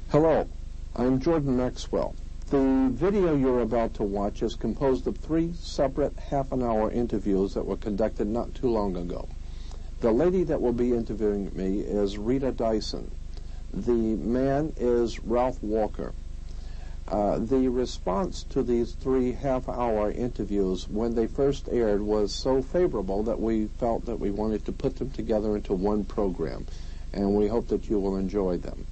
Hello, I'm Jordan Maxwell. The video you're about to watch is composed of 3 separate half-an-hour interviews that were conducted not too long ago. The lady that will be interviewing me is Rita Dyson. The man is Ralph Walker. The response to these 3 half-hour interviews when they first aired was so favorable that we felt that we wanted to put them together into one program, and we hope that you will enjoy them.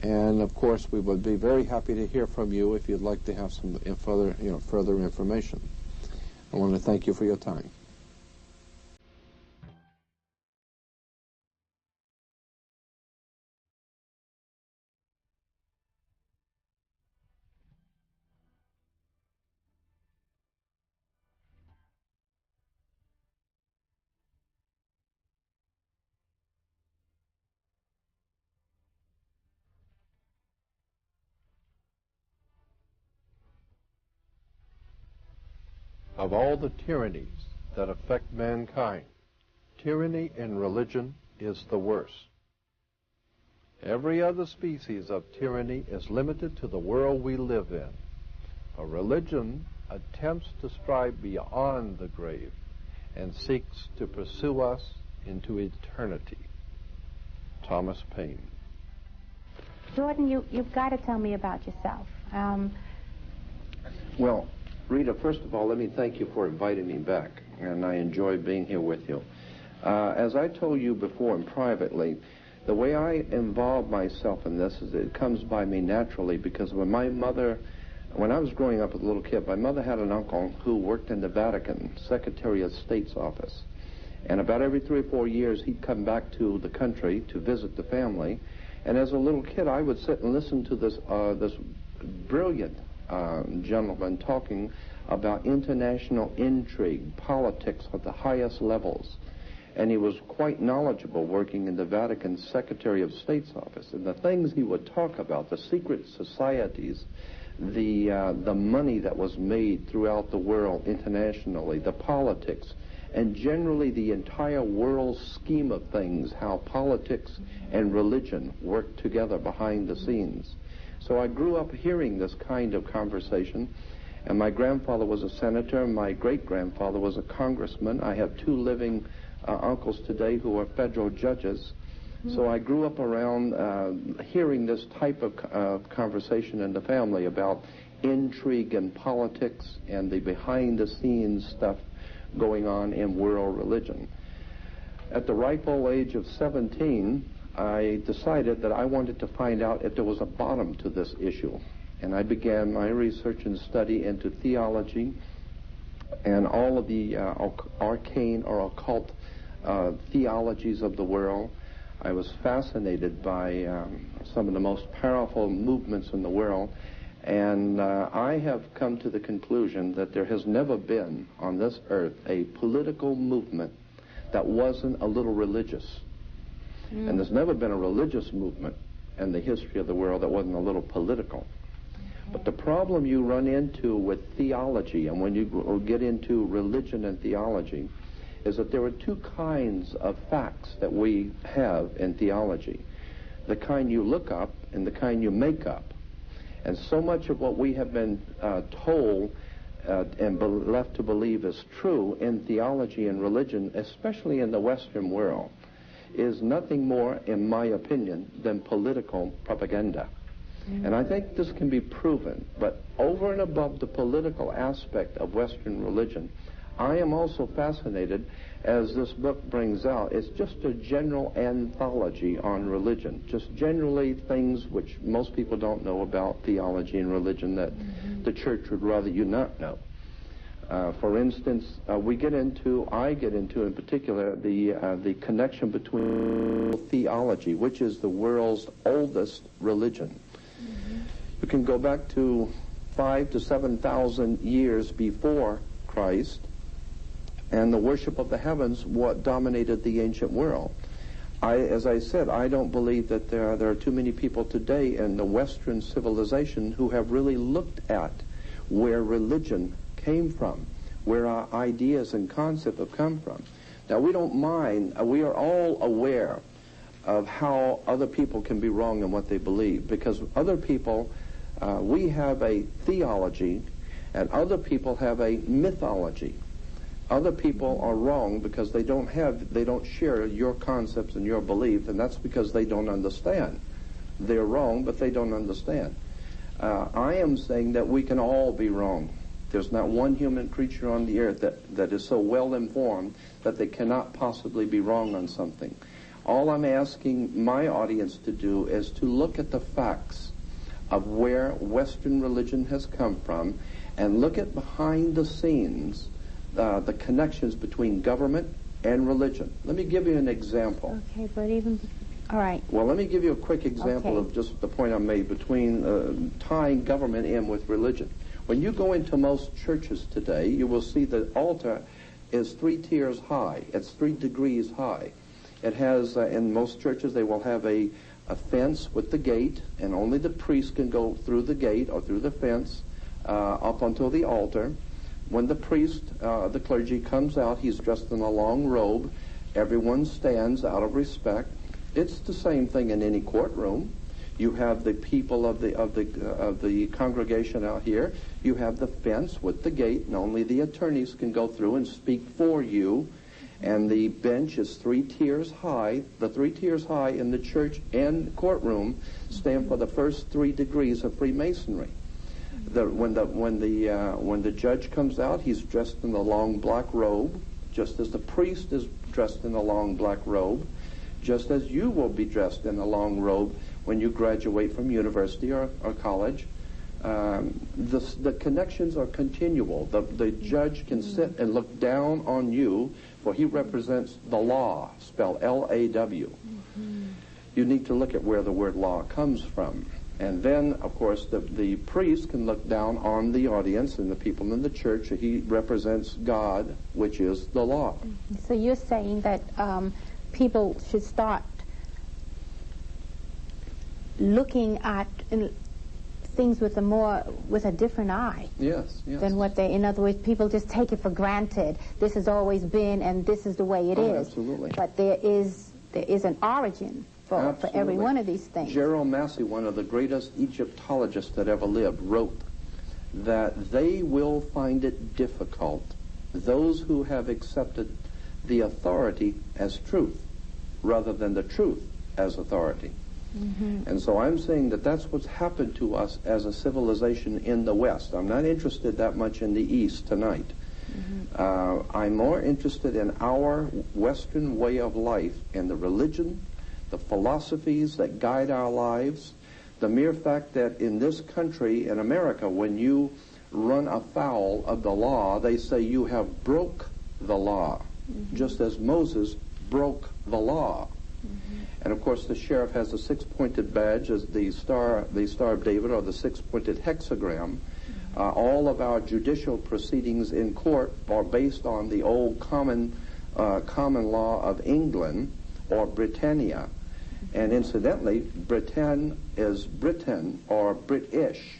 And of course, we would be very happy to hear from you if you'd like to have some further information. I want to thank you for your time. Of all the tyrannies that affect mankind, tyranny in religion is the worst. Every other species of tyranny is limited to the world we live in. A religion attempts to strive beyond the grave and seeks to pursue us into eternity. Thomas Paine. Jordan, you've got to tell me about yourself. Well, Rita, first of all, let me thank you for inviting me back, and I enjoy being here with you. As I told you before and privately, the way I involve myself in this is it comes by me naturally, because when I was growing up as a little kid, my mother had an uncle who worked in the Vatican, Secretary of State's office. And about every 3 or 4 years, he'd come back to the country to visit the family. And as a little kid, I would sit and listen to this brilliant gentleman talking about international intrigue, politics at the highest levels. And he was quite knowledgeable working in the Vatican Secretary of State's office. And the things he would talk about, the secret societies, the money that was made throughout the world internationally, the politics, and generally the entire world scheme of things, how politics and religion work together behind the scenes. So I grew up hearing this kind of conversation, and my grandfather was a senator, and my great-grandfather was a congressman. I have 2 living uncles today who are federal judges. So I grew up around hearing this type of conversation in the family about intrigue and politics and the behind-the-scenes stuff going on in world religion. At the ripe old age of 17, I decided that I wanted to find out if there was a bottom to this issue. And I began my research and study into theology and all of the arcane or occult theologies of the world. I was fascinated by some of the most powerful movements in the world. And I have come to the conclusion that there has never been on this earth a political movement that wasn't a little religious. And there's never been a religious movement in the history of the world that wasn't a little political. But the problem you run into with theology, and when you get into religion and theology, is that there are 2 kinds of facts that we have in theology. The kind you look up and the kind you make up. And so much of what we have been told and left to believe is true in theology and religion, especially in the Western world, is nothing more, in my opinion, than political propaganda. And I think this can be proven. But over and above the political aspect of Western religion, I am also fascinated, as this book brings out, it's just a general anthology on religion, just generally things which most people don't know about theology and religion that the church would rather you not know. For instance, I get into in particular the connection between theology, which is the world's oldest religion. You can go back to 5,000 to 7,000 years before Christ, and the worship of the heavens what dominated the ancient world. As I said, I don't believe that there are too many people today in the Western civilization who have really looked at where religion came from, where our ideas and concepts have come from. Now, we don't mind, we are all aware of how other people can be wrong in what they believe. Because other people, we have a theology, and other people have a mythology. Other people are wrong because they don't share your concepts and your belief, and that's because they don't understand. They're wrong, but they don't understand. I am saying that we can all be wrong. There's not one human creature on the earth that is so well informed that they cannot possibly be wrong on something. All I'm asking my audience to do is to look at the facts of where Western religion has come from and look at behind the scenes the connections between government and religion. Let me give you an example. Okay, but even... All right. Well, let me give you a quick example of just the point I made between tying government in with religion. When you go into most churches today, you will see the altar is 3 tiers high. It's 3 degrees high. It has, in most churches, they will have a fence with the gate, and only the priest can go through the gate or through the fence up until the altar. When the priest, the clergy, comes out, he's dressed in a long robe. Everyone stands out of respect. It's the same thing in any courtroom. You have the people of the congregation out here. You have the fence with the gate, and only the attorneys can go through and speak for you. And the bench is 3 tiers high. The 3 tiers high in the church and courtroom stand for the first 3 degrees of Freemasonry. When the judge comes out, he's dressed in the long black robe, just as the priest is dressed in a long black robe, just as you will be dressed in a long robe when you graduate from university or college. The connections are continual. The judge can sit and look down on you, for he represents the law, spelled L-A-W. You need to look at where the word law comes from. And then, of course, the priest can look down on the audience and the people in the church. He represents God, which is the law. So you're saying that people should start looking at things with a different eye. Yes. Than what they, in other words, people just take it for granted. This has always been, and this is the way it is. Absolutely. But there is an origin for every one of these things. Gerald Massey, one of the greatest Egyptologists that ever lived, wrote that they will find it difficult, those who have accepted the authority as truth rather than the truth as authority. And so I'm saying that that's what's happened to us as a civilization in the West. I'm not interested that much in the East tonight. I'm more interested in our Western way of life and the religion, the philosophies that guide our lives, the mere fact that in this country, in America, when you run afoul of the law, they say you have broke the law, just as Moses broke the law. And of course the sheriff has a 6-pointed badge as the Star of David, or the 6-pointed hexagram. All of our judicial proceedings in court are based on the old common law of England, or Britannia. And incidentally, Britain is Britain, or British.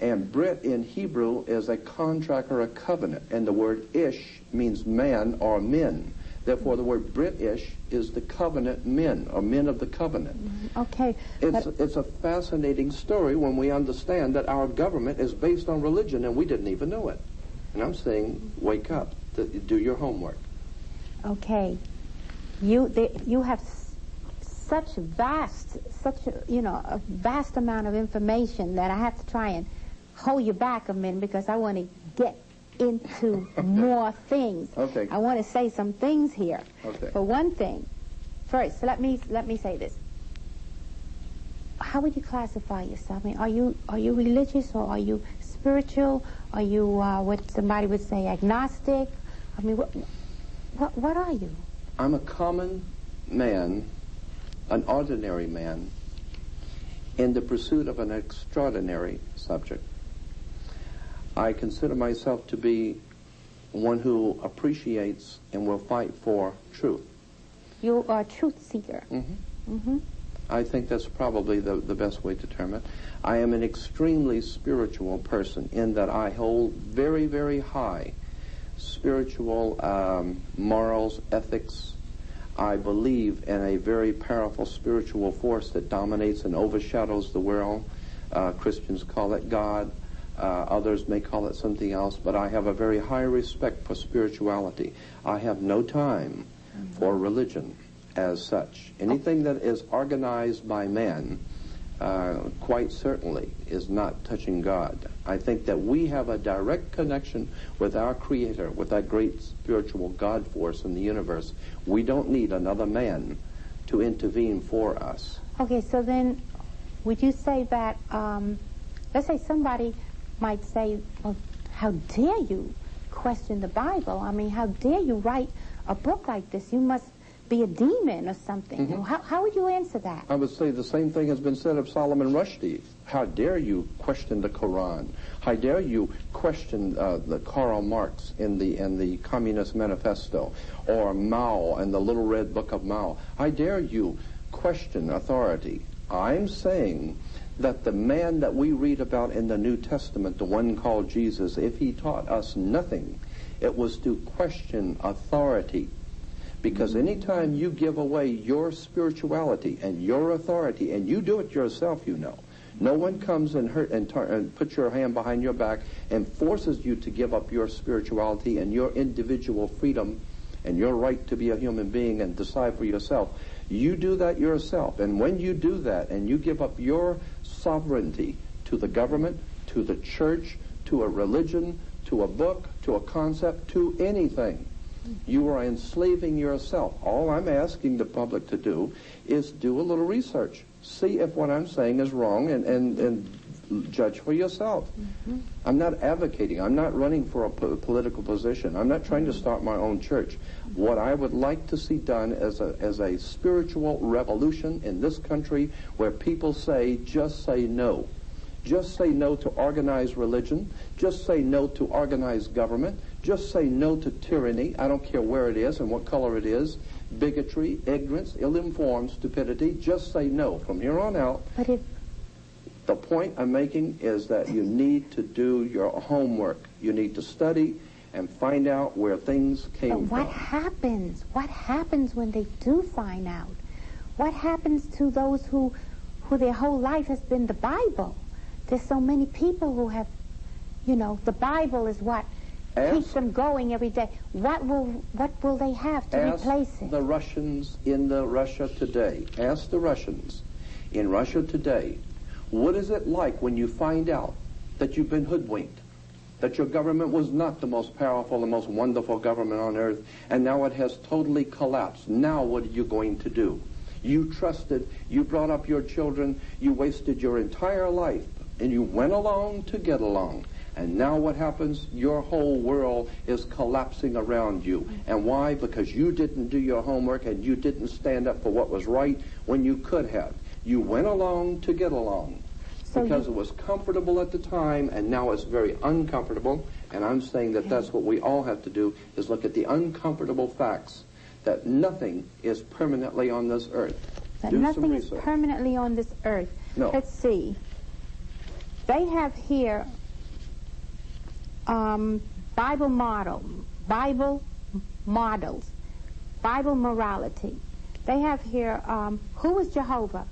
And Brit in Hebrew is a contract or a covenant, and the word ish means man or men. Therefore, the word British is the covenant men, or men of the covenant. Okay. It's a fascinating story when we understand that our government is based on religion, and we didn't even know it. And I'm saying, wake up, do your homework. Okay. You have such a vast amount of information that I have to try and hold you back a minute, because I want to get into more things. Okay. I want to say some things here. Okay. For one thing, first, let me say this. How would you classify yourself? I mean, are you religious, or are you spiritual? Are you what somebody would say agnostic? I mean, what are you? I'm a common man, an ordinary man, in the pursuit of an extraordinary subject. I consider myself to be one who appreciates and will fight for truth. You are a truth seeker. I think that's probably the best way to term it. I am an extremely spiritual person in that I hold very, very high spiritual morals, ethics. I believe in a very powerful spiritual force that dominates and overshadows the world. Christians call it God. Others may call it something else, but I have a very high respect for spirituality. I have no time for religion as such. Anything that is organized by man, quite certainly, is not touching God. I think that we have a direct connection with our Creator, with that great spiritual God force in the universe. We don't need another man to intervene for us. Okay, so then would you say that, let's say somebody might say, well, how dare you question the Bible? I mean, how dare you write a book like this? You must be a demon or something. Mm-hmm. How would you answer that? I would say the same thing has been said of Solomon Rushdie. How dare you question the Quran? How dare you question the Karl Marx in the Communist Manifesto, or Mao and the Little Red Book of Mao? How dare you question authority? I'm saying that the man that we read about in the New Testament, the one called Jesus, if he taught us nothing, it was to question authority. Because anytime you give away your spirituality and your authority, and you do it yourself, you know, no one comes and puts your hand behind your back and forces you to give up your spirituality and your individual freedom and your right to be a human being and decide for yourself. You do that yourself. And when you do that and you give up your sovereignty to the government, to the church, to a religion, to a book, to a concept, to anything, you are enslaving yourself. All I'm asking the public to do is do a little research. See if what I'm saying is wrong and judge for yourself. Mm-hmm. I'm not advocating. I'm not running for a political position. I'm not trying to start my own church. What I would like to see done as a spiritual revolution in this country where people say, just say no. Just say no to organized religion. Just say no to organized government. Just say no to tyranny. I don't care where it is and what color it is. Bigotry, ignorance, ill-informed stupidity. Just say no. From here on out, the point I'm making is that you need to do your homework. You need to study and find out where things came from. But what happens? What happens when they do find out? What happens to those who their whole life has been the Bible? There's so many people who have, the Bible is what keeps them going every day. What will they have to replace it? Ask the Russians in Russia today. Ask the Russians in Russia today, what is it like when you find out that you've been hoodwinked, that your government was not the most powerful, the most wonderful government on earth, and now it has totally collapsed? Now what are you going to do? You trusted, you brought up your children, you wasted your entire life, and you went along to get along. And now what happens? Your whole world is collapsing around you. And why? Because you didn't do your homework and you didn't stand up for what was right when you could have. You went along to get along. Because it was comfortable at the time, and now it's very uncomfortable. And I'm saying that that's what we all have to do, is look at the uncomfortable facts, that nothing is permanently on this earth. That nothing is permanently on this earth. No. Let's see. They have here Bible models, Bible morality. They have here, who was Jehovah?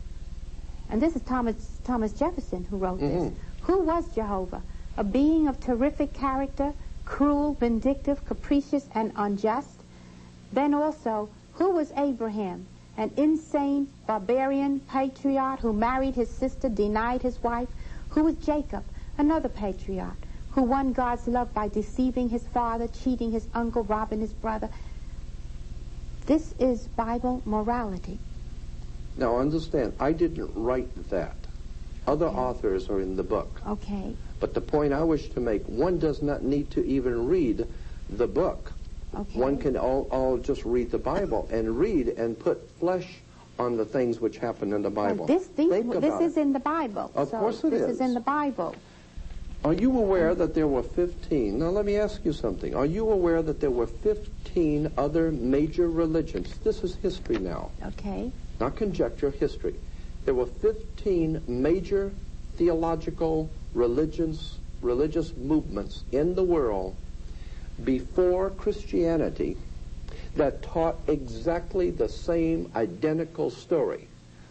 And this is Thomas Jefferson who wrote this. Who was Jehovah? A being of terrific character, cruel, vindictive, capricious, and unjust. Then also, who was Abraham? An insane, barbarian patriarch who married his sister, denied his wife. Who was Jacob? Another patriarch who won God's love by deceiving his father, cheating his uncle, robbing his brother. This is Bible morality. Now understand, I didn't write that. Other authors are in the book. Okay. But the point I wish to make, one does not need to even read the book. Okay. One can all just read the Bible and read and put flesh on the things which happen in the Bible. This is in the Bible. Of course it is. This is in the Bible. Are you aware that there were 15? Now let me ask you something. Are you aware that there were 15 other major religions? This is history now. Okay. Not conjecture, history. There were 15 major theological religious movements in the world before Christianity, that taught exactly the same identical story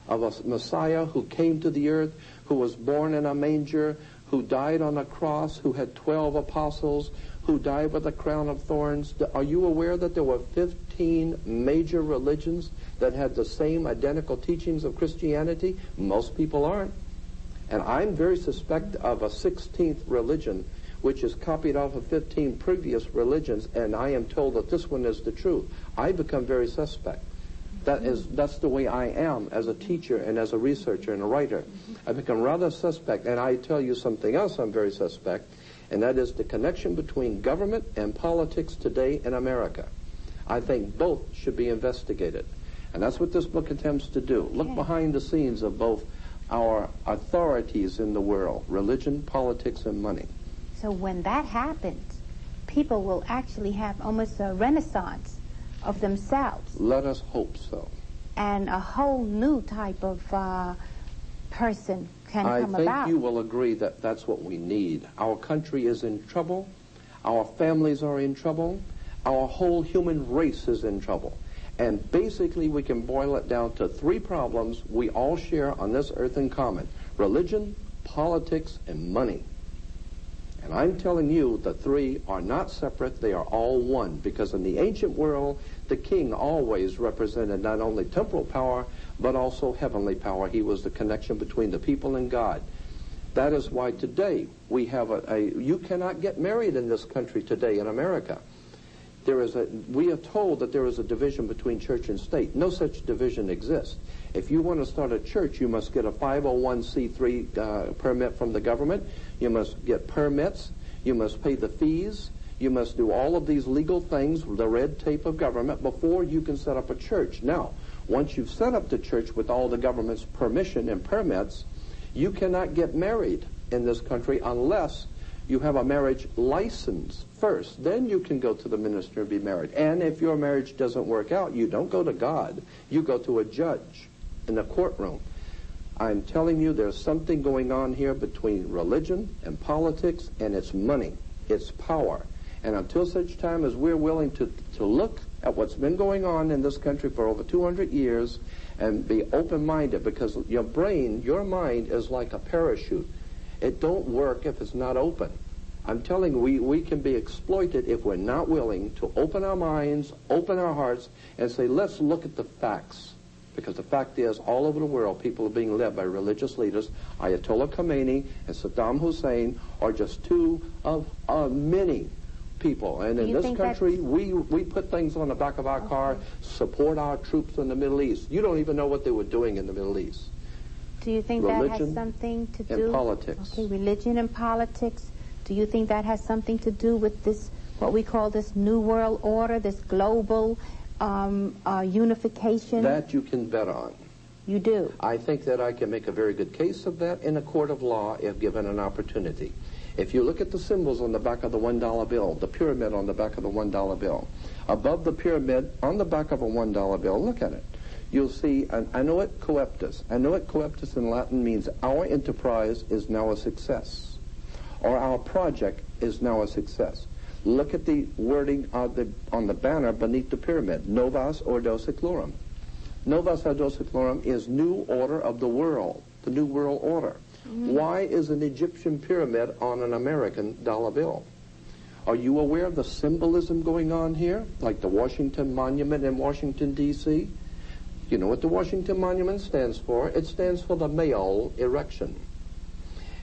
of a Messiah who came to the earth, who was born in a manger, who died on a cross, who had 12 apostles, who died with a crown of thorns. Are you aware that there were 15 major religions that had the same identical teachings of Christianity? Most people aren't. And I'm very suspect of a 16th religion which is copied off of 15 previous religions, and I am told that this one is the truth. I become very suspect. That's the way I am as a teacher and as a researcher and a writer. I become rather suspect, and I tell you something else I'm very suspect, and that is the connection between government and politics today in America. I think both should be investigated, and that's what this book attempts to do. Look behind the scenes of both our authorities in the world, religion, politics, and money. So when that happens, people will actually have almost a renaissance of themselves. Let us hope so. And a whole new type of person can come about. I think you will agree that that's what we need. Our country is in trouble. Our families are in trouble. Our whole human race is in trouble. And basically we can boil it down to three problems we all share on this earth in common: religion, politics, and money. And I'm telling you, the three are not separate, they are all one, because in the ancient world, the king always represented not only temporal power, but also heavenly power. He was the connection between the people and God. That is why today we have you cannot get married in this country today in America. We are told that there is a division between church and state. No such division exists. If you want to start a church, you must get a 501c3 permit from the government. You must get permits. You must pay the fees. You must do all of these legal things, the red tape of government, before you can set up a church. Now, once you've set up the church with all the government's permission and permits, you cannot get married in this country unless you have a marriage license first. Then you can go to the minister and be married. And if your marriage doesn't work out, you don't go to God. You go to a judge in the courtroom. I'm telling you, there's something going on here between religion and politics, and it's money. It's power. And until such time as we're willing to look at what's been going on in this country for over 200 years and be open-minded, because your brain, your mind is like a parachute. It don't work if it's not open. I'm telling you, we can be exploited if we're not willing to open our minds, open our hearts, and say, let's look at the facts. Because the fact is, all over the world, people are being led by religious leaders. Ayatollah Khomeini and Saddam Hussein are just two of many people. And in this country, we put things on the back of our car, support our troops in the Middle East. You don't even know what they were doing in the Middle East. Do you think that has something to do... and politics. Okay, religion and politics. Do you think that has something to do with this, what we call this New World Order, this global unification? That you can bet on. You do? I think that I can make a very good case of that in a court of law if given an opportunity. If you look at the symbols on the back of the $1 bill, the pyramid on the back of the $1 bill, above the pyramid on the back of a $1 bill, look at it. You'll see an annuit coeptus. Annuit coeptus in Latin means our enterprise is now a success, or our project is now a success. Look at the wording on the banner beneath the pyramid, Novus Ordo Seclorum. Novus Ordo Seclorum is new order of the world, the new world order. Mm-hmm. Why is an Egyptian pyramid on an American dollar bill? Are you aware of the symbolism going on here, like the Washington Monument in Washington, D.C.? You know what the Washington Monument stands for? It stands for the male erection.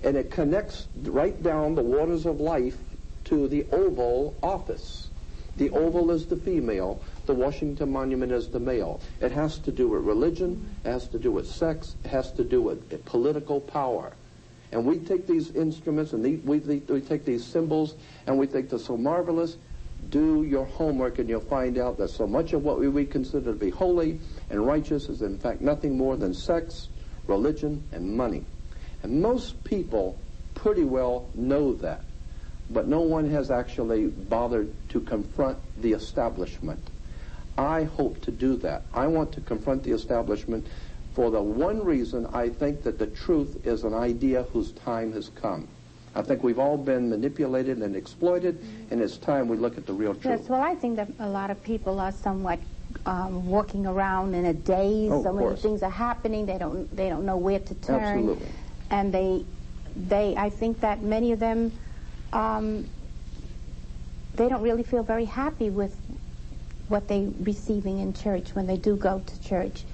And it connects right down the waters of life to the Oval Office. The Oval is the female. The Washington Monument is the male. It has to do with religion. It has to do with sex. It has to do with political power. And we take these instruments and we take these symbols and we think they're so marvelous. Do your homework and you'll find out that so much of what we consider to be holy and righteous is in fact nothing more than sex, religion, and money. And most people pretty well know that. But no one has actually bothered to confront the establishment. I hope to do that. I want to confront the establishment for the one reason I think that the truth is an idea whose time has come. I think we've all been manipulated and exploited, and it's time we look at the real truth. Yes, well, I think that a lot of people are somewhat walking around in a daze. Oh, so of many course. things are happening. They don't know where to turn. Absolutely. And I think that many of them, they don't really feel very happy with what they're receiving in church when they do go to church.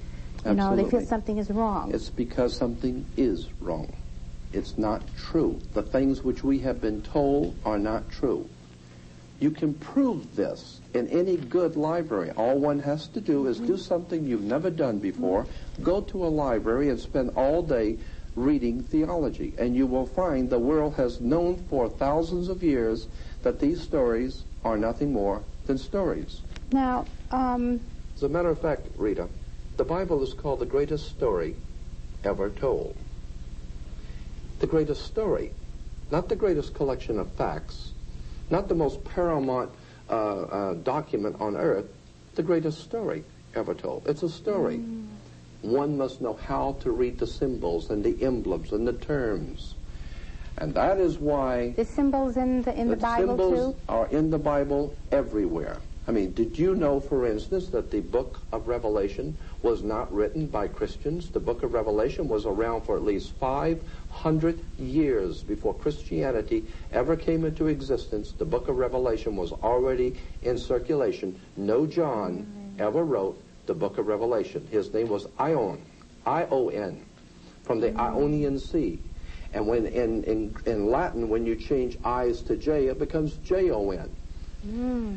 You know, they feel something is wrong. It's because something is wrong. It's not true. The things which we have been told are not true. You can prove this in any good library. All one has to do is do something you've never done before. Go to a library and spend all day reading theology, and you will find the world has known for thousands of years that these stories are nothing more than stories. Now, as a matter of fact, Rita, the Bible is called the greatest story ever told. The greatest story, not the greatest collection of facts, not the most paramount document on earth, the greatest story ever told. It's a story. One must know how to read the symbols and the emblems and the terms. And that is why the symbols in the Bible symbols too? are in the Bible everywhere. I mean, did you know, for instance, that the book of Revelation was not written by Christians? The book of Revelation was around for at least 500 years before Christianity ever came into existence. The book of Revelation was already in circulation. No John ever wrote the book of Revelation. His name was Ion, I-O-N, from the Ionian Sea. And when in Latin, when you change I's to J, it becomes J-O-N.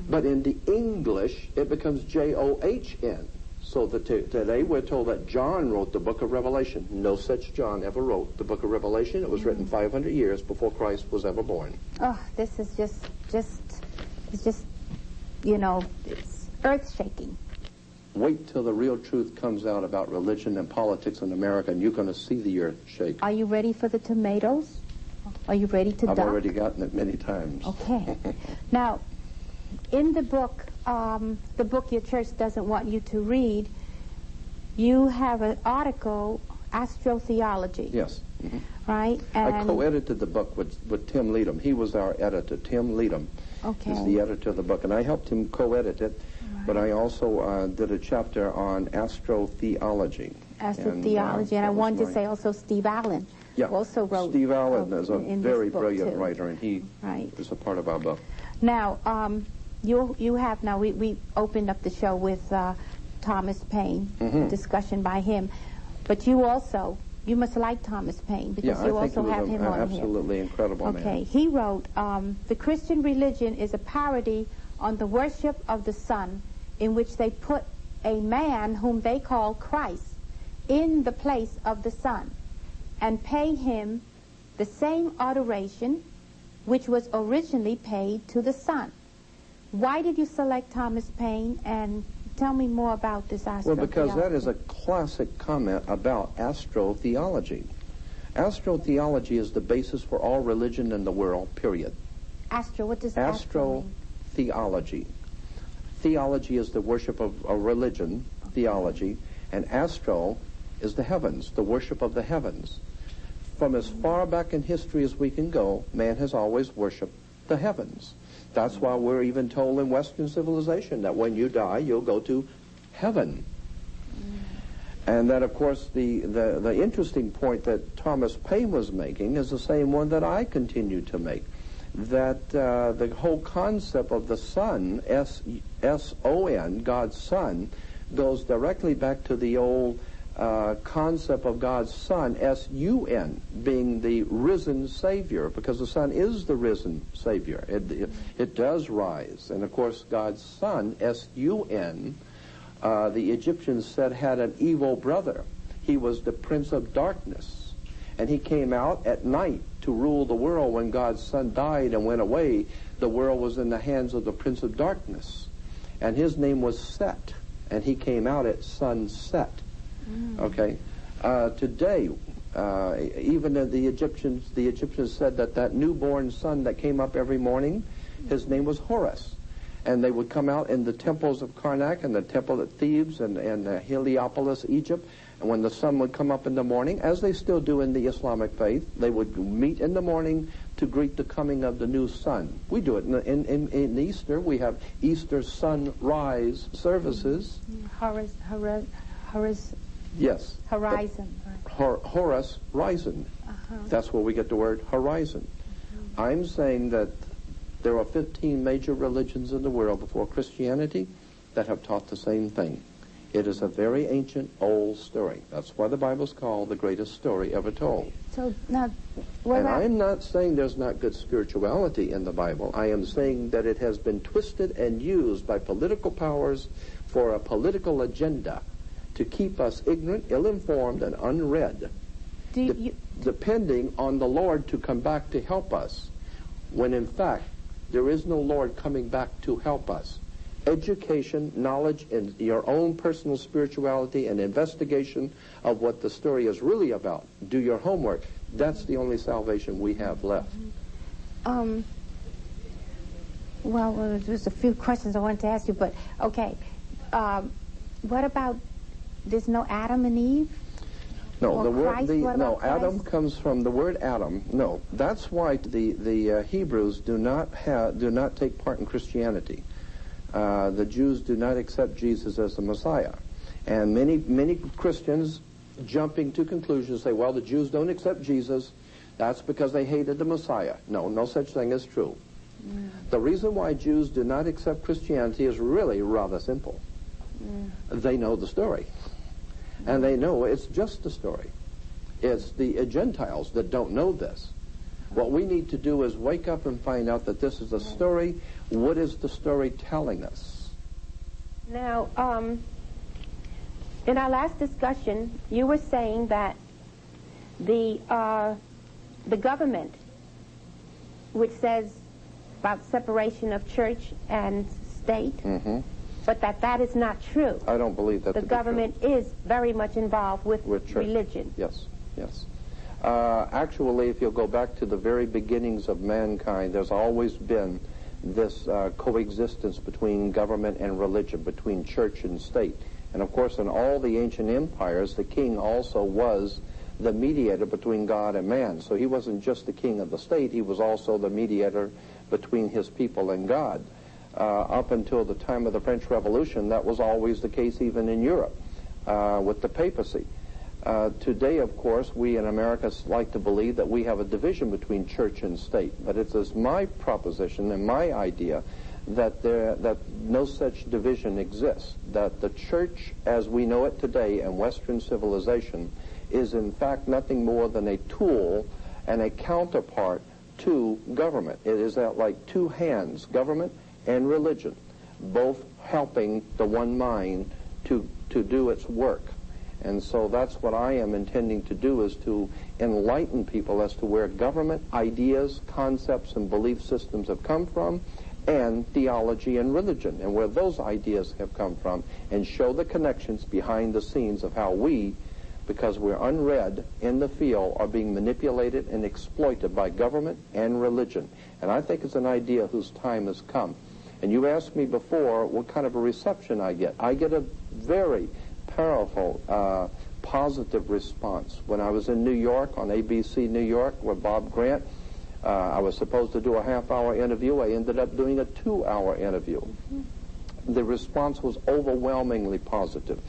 But in the English, it becomes J-O-H-N. So today we're told that John wrote the book of Revelation. No such John ever wrote the book of Revelation. It was written 500 years before Christ was ever born. Oh, this is just, you know, it's earth-shaking. Wait till the real truth comes out about religion and politics in America, and you're going to see the earth shake. Are you ready for the tomatoes? Are you ready to duck? I've already gotten it many times. Okay. Now, in the book your church doesn't want you to read, you have an article, Astrotheology. Yes. Right? And I co-edited the book with Tim Leadham. He was our editor. Tim Leadham is the editor of the book, and I helped him co-edit it. Right. But I also did a chapter on astrotheology. Astrotheology, and I wanted to say also Steve Allen. Yeah. Also wrote. Steve Allen is a very brilliant too. writer, and he is a part of our book. Now, you have now, we opened up the show with Thomas Paine, a discussion by him, but you must like Thomas Paine, because you also have him on here. Absolutely incredible man. Okay, he wrote, the Christian religion is a parody on the worship of the sun, in which they put a man whom they call Christ in the place of the sun, and pay him the same adoration which was originally paid to the sun. Why did you select Thomas Paine, and tell me more about this astrotheology? Well, because that is a classic comment about astrotheology. Astrotheology is the basis for all religion in the world, period. What does astro mean? Astrotheology. Theology is the worship of a religion, theology, and astro is the heavens, the worship of the heavens. From as far back in history as we can go, man has always worshipped the heavens. That's why we're even told in Western civilization that when you die, you'll go to heaven. And that, of course, the interesting point that Thomas Paine was making is the same one that I continue to make, that the whole concept of the sun, S-O-N, God's Son, goes directly back to the old concept of God's Son, S-U-N, being the risen Savior, because the Son is the risen Savior. It does rise. And, of course, God's Son, S-U-N, the Egyptians said had an evil brother. He was the Prince of Darkness. And he came out at night to rule the world. When God's Son died and went away, the world was in the hands of the Prince of Darkness. And his name was Set. And he came out at sunset. Okay. Today, even the Egyptians said that newborn son that came up every morning, his name was Horus. And they would come out in the temples of Karnak and the temple at Thebes and Heliopolis, Egypt, And when the sun would come up in the morning, as they still do in the Islamic faith, they would meet in the morning to greet the coming of the new sun. We do it in Easter. We have Easter sunrise services. Yes. Horizon. Horus Horizon. That's where we get the word horizon. I'm saying that there are 15 major religions in the world before Christianity that have taught the same thing. It is a very ancient, old story. That's why the Bible's called the greatest story ever told. So now, and I'm not saying there's not good spirituality in the Bible. I am saying that it has been twisted and used by political powers for a political agenda to keep us ignorant, ill-informed, and unread, depending on the Lord to come back to help us, when in fact there is no Lord coming back to help us. Education, knowledge, and your own personal spirituality and investigation of what the story is really about. Do your homework. That's the only salvation we have left. Well, there's a few questions I wanted to ask you, but okay. What about there's no Adam and Eve? No, or the word Christ? no Adam comes from the word Adam. No, that's why the Hebrews do not take part in Christianity. The Jews do not accept Jesus as the Messiah. And many Christians jumping to conclusions say, well, the Jews don't accept Jesus. That's because they hated the Messiah. No, no such thing is true. The reason why Jews do not accept Christianity is really rather simple. They know the story. And they know it's just a story. It's the Gentiles that don't know this. What we need to do is wake up and find out that this is a story. What is the story telling us? Now, in our last discussion, you were saying that the government, which says about separation of church and state, but that is not true. I don't believe that. The government is very much involved with religion. Yes, yes. Actually, if you'll go back to the very beginnings of mankind, there's always been this coexistence between government and religion, between church and state. And of course, in all the ancient empires, the king also was the mediator between God and man. So he wasn't just the king of the state, he was also the mediator between his people and God. Up until the time of the French Revolution, that was always the case even in Europe with the papacy. Today, of course, we in America like to believe that we have a division between church and state. But it is my proposition and my idea that no such division exists, that the church as we know it today in Western civilization is in fact nothing more than a tool and a counterpart to government. It is like two hands, government and religion, both helping the one mind to do its work. And so that's what I am intending to do, is to enlighten people as to where government ideas, concepts, and belief systems have come from, and theology and religion, and where those ideas have come from, and show the connections behind the scenes of how we, because we're unread in the field, are being manipulated and exploited by government and religion. And I think it's an idea whose time has come. And you asked me before what kind of a reception I get. I get a very powerful, positive response. When I was in New York, on ABC New York, with Bob Grant, I was supposed to do a half-hour interview. I ended up doing a 2-hour interview. The response was overwhelmingly positive.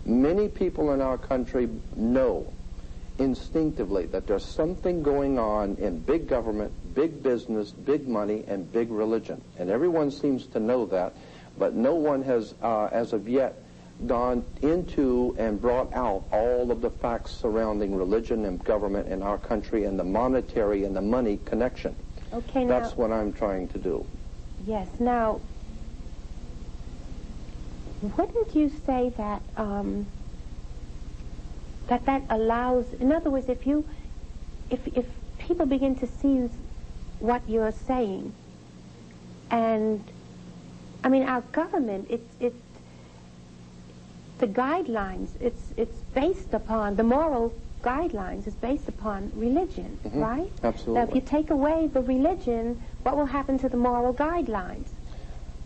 Many people in our country know instinctively that there's something going on in big government, big business, big money, and big religion. And everyone seems to know that, but no one has, as of yet, gone into and brought out all of the facts surrounding religion and government in our country and the monetary and the money connection. Okay, that's what I'm trying to do. Yes. Now, wouldn't you say that that allows? In other words, if people begin to see what you're saying, and I mean, our government, the guidelines, it's based upon, the moral guidelines is based upon religion, right? Absolutely. Now, if you take away the religion, what will happen to the moral guidelines?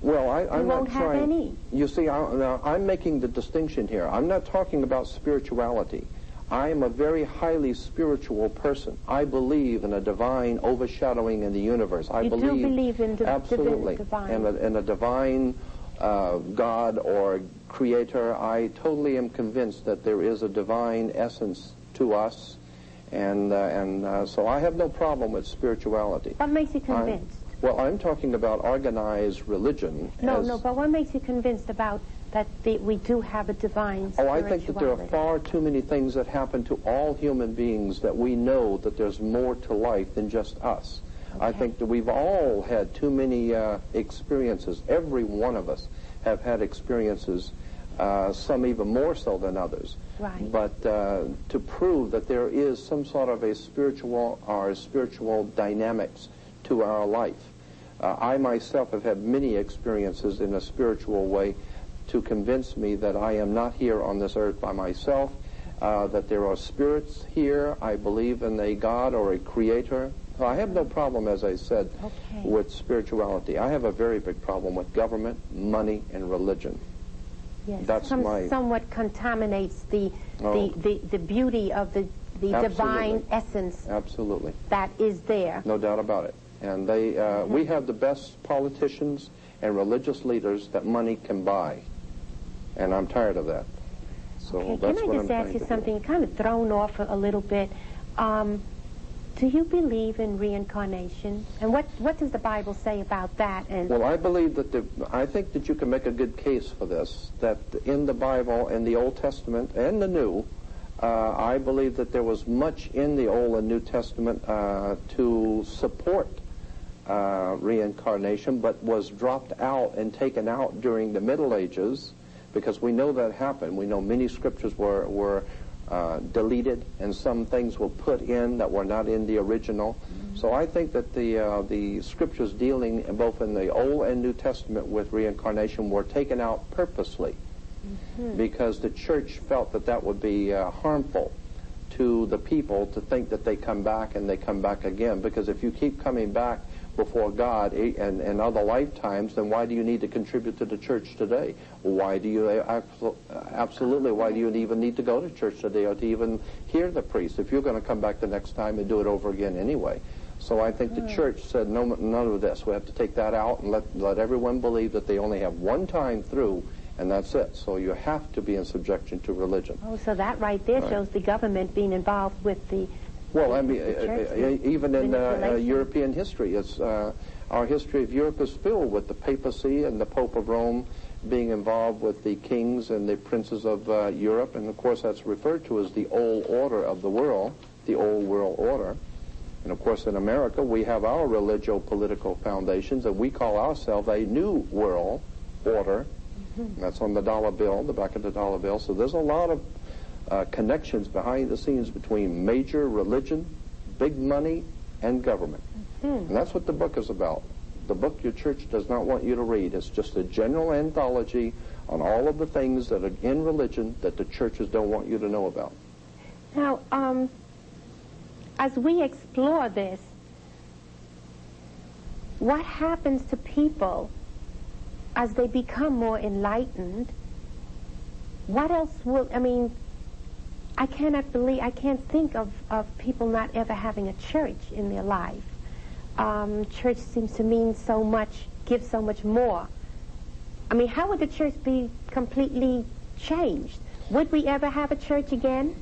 Well, I'm won't not have trying. any. You see, I'm making the distinction here. I'm not talking about spirituality. I am a very highly spiritual person. I believe in a divine overshadowing in the universe. I You do believe in the absolutely divine. in a divine God or creator. I totally am convinced that there is a divine essence to us, and so I have no problem with spirituality. What makes you convinced? Well, I'm talking about organized religion. No, but what makes you convinced about that we do have a divine spirituality? Oh, I think that there are far too many things that happen to all human beings that we know that there's more to life than just us. Okay. I think that we've all had too many experiences. Every one of us have had experiences, some even more so than others. Right. But to prove that there is some sort of a spiritual dynamics to our life. I myself have had many experiences in a spiritual way to convince me that I am not here on this earth by myself, that there are spirits here. I believe in a God or a creator. I have no problem, as I said, with spirituality. I have a very big problem with government, money, and religion. Yes, that's somewhat contaminates the beauty of the divine essence. Absolutely. That is there. No doubt about it. And we have the best politicians and religious leaders that money can buy. And I'm tired of that. So that's can I just ask you something kind of thrown off a little bit? Do you believe in reincarnation? And what does the Bible say about that? And well, I believe that I think that you can make a good case for this, that in the Bible, in the Old Testament and the New, I believe that there was much in the Old and New Testament to support reincarnation, but was dropped out and taken out during the Middle Ages, because we know that happened. We know many scriptures were deleted, and some things were put in that were not in the original. Mm-hmm. So I think that the scriptures dealing both in the Old and New Testament with reincarnation were taken out purposely, because the church felt that that would be harmful to the people to think that they come back and they come back again. Because if you keep coming back before God and other lifetimes, then why do you need to contribute to the church today? Why do you absolutely? Why do you even need to go to church today or to even hear the priest if you're going to come back the next time and do it over again anyway? So I think the church said no, none of this. We have to take that out and let everyone believe that they only have one time through, and that's it. So you have to be in subjection to religion. Oh, so that right there shows the government being involved with the. Well, I mean, even in European history, our history of Europe is filled with the papacy and the Pope of Rome being involved with the kings and the princes of Europe, and of course that's referred to as the old order of the world, the old world order. And of course in America we have our religio-political foundations, and we call ourselves a new world order. Mm-hmm. That's on the dollar bill, the back of the dollar bill. So there's a lot of connections behind the scenes between major religion, big money, and government. Mm-hmm. And that's what the book is about. The book your church does not want you to read. It's just a general anthology on all of the things that are in religion that the churches don't want you to know about. Now, as we explore this, what happens to people as they become more enlightened? What else will, I mean, I can't think of people not ever having a church in their life. Church seems to mean so much, give so much more. I mean, how would the church be completely changed? Would we ever have a church again?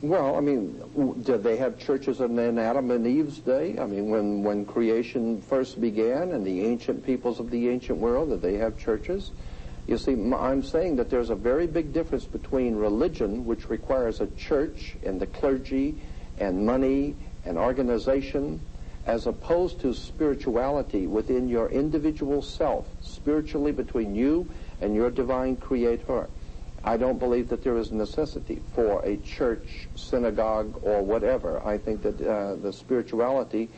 Well, I mean, did they have churches in Adam and Eve's day? I mean, when creation first began and the ancient peoples of the ancient world, did they have churches? You see, I'm saying that there's a very big difference between religion, which requires a church and the clergy and money and organization, as opposed to spirituality within your individual self, spiritually between you and your divine creator. I don't believe that there is necessity for a church, synagogue, or whatever. I think that the spirituality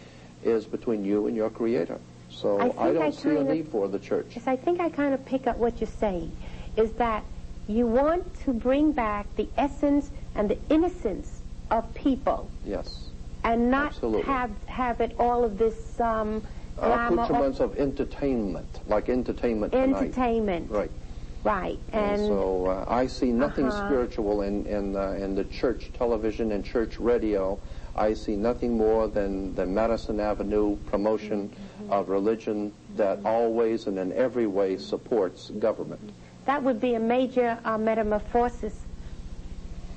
is between you and your creator. So I don't see a need for the church. Yes, I think I kind of pick up what you're saying, is that you want to bring back the essence and the innocence of people. Yes. And not Absolutely. have it all of this drama. Accoutrements of entertainment, like entertainment tonight. Entertainment. Right. Right. And so I see nothing spiritual in the church television and church radio. I see nothing more than the Madison Avenue promotion of religion that always and in every way supports government. That would be a major metamorphosis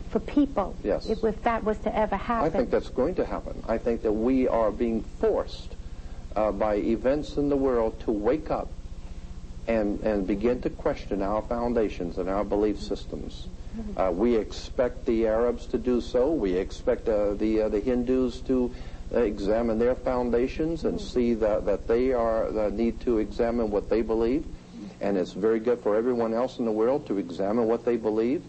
for people. Yes. If that was to ever happen. I think that's going to happen. I think that we are being forced by events in the world to wake up and begin to question our foundations and our belief systems. We expect the Arabs to do so. We expect the Hindus to examine their foundations and see that they need to examine what they believe. And it's very good for everyone else in the world to examine what they believe.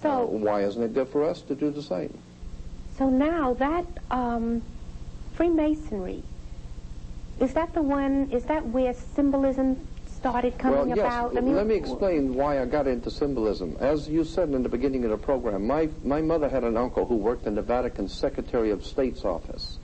So why isn't it good for us to do the same? So now that Freemasonry, is that where symbolism started coming about? Well, yes. Let me explain why I got into symbolism. As you said in the beginning of the program, my mother had an uncle who worked in the Vatican Secretary of State's office.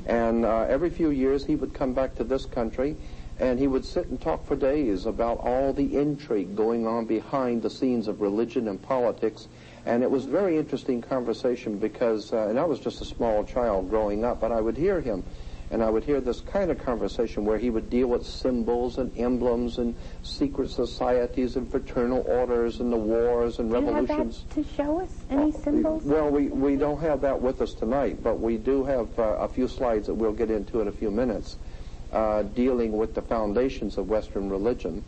And every few years he would come back to this country and he would sit and talk for days about all the intrigue going on behind the scenes of religion and politics. And it was very interesting conversation because, and I was just a small child growing up, but I would hear him. And I would hear this kind of conversation where he would deal with symbols and emblems and secret societies and fraternal orders and the wars and revolutions. Do you have that to show us? Any symbols? Well, we don't have that with us tonight, but we do have a few slides that we'll get into in a few minutes dealing with the foundations of Western religion.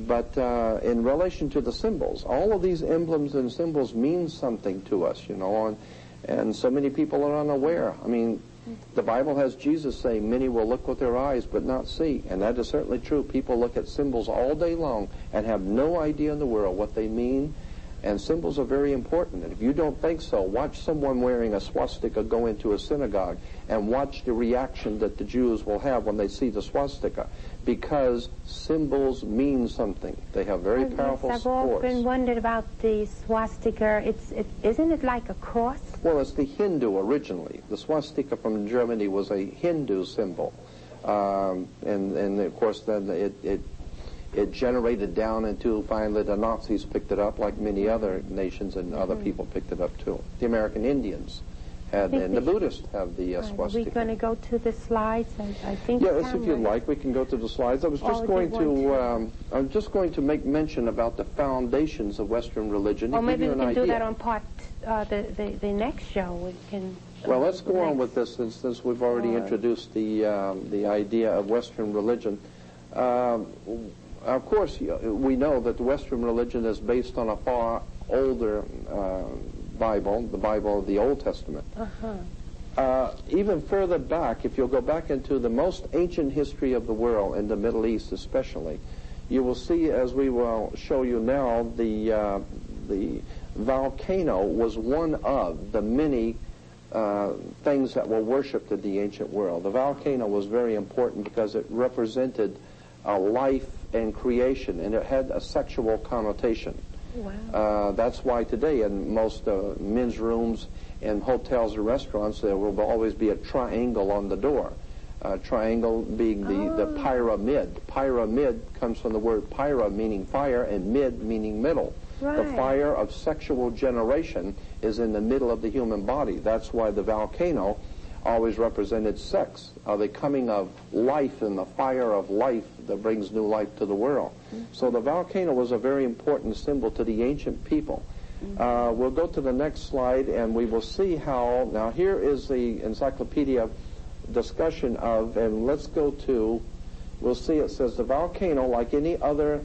But in relation to the symbols, all of these emblems and symbols mean something to us, you know, and so many people are unaware. I mean, the Bible has Jesus saying, many will look with their eyes but not see. And that is certainly true. People look at symbols all day long and have no idea in the world what they mean. And symbols are very important. And if you don't think so, watch someone wearing a swastika go into a synagogue and watch the reaction that the Jews will have when they see the swastika. Because symbols mean something. They have very powerful I've supports. often wondered about the swastika. Isn't it like a cross? Well, it's the Hindu originally. The swastika from Germany was a Hindu symbol. And of course, then it generated down into, finally, the Nazis picked it up, like many other nations, and other people picked it up, too. The American Indians had, and the Buddhists have the swastika. Are we going to go to the slides? I think. Yes, if you'd like, we can go to the slides. I was just I'm just going to make mention about the foundations of Western religion. Or maybe we can do that on part the next show. We can. Well, let's go on with this since we've already introduced the idea of Western religion. Of course, we know that the Western religion is based on a far older Bible, the Bible of the Old Testament. Even further back, if you'll go back into the most ancient history of the world, in the Middle East especially, you will see, as we will show you now, the volcano was one of the many things that were worshipped in the ancient world. The volcano was very important because it represented life and creation, and it had a sexual connotation. Wow. That's why today in most men's rooms in hotels or restaurants there will always be a triangle on the door. Triangle being the pyramid. Pyramid comes from the word pyra, meaning fire, and mid, meaning middle. Right. The fire of sexual generation is in the middle of the human body. That's why the volcano always represented sex, the coming of life and the fire of life that brings new life to the world. So the volcano was a very important symbol to the ancient people. We'll go to the next slide and we will see how, now here is the encyclopedia discussion of, and let's go to, we'll see it says the volcano, like any other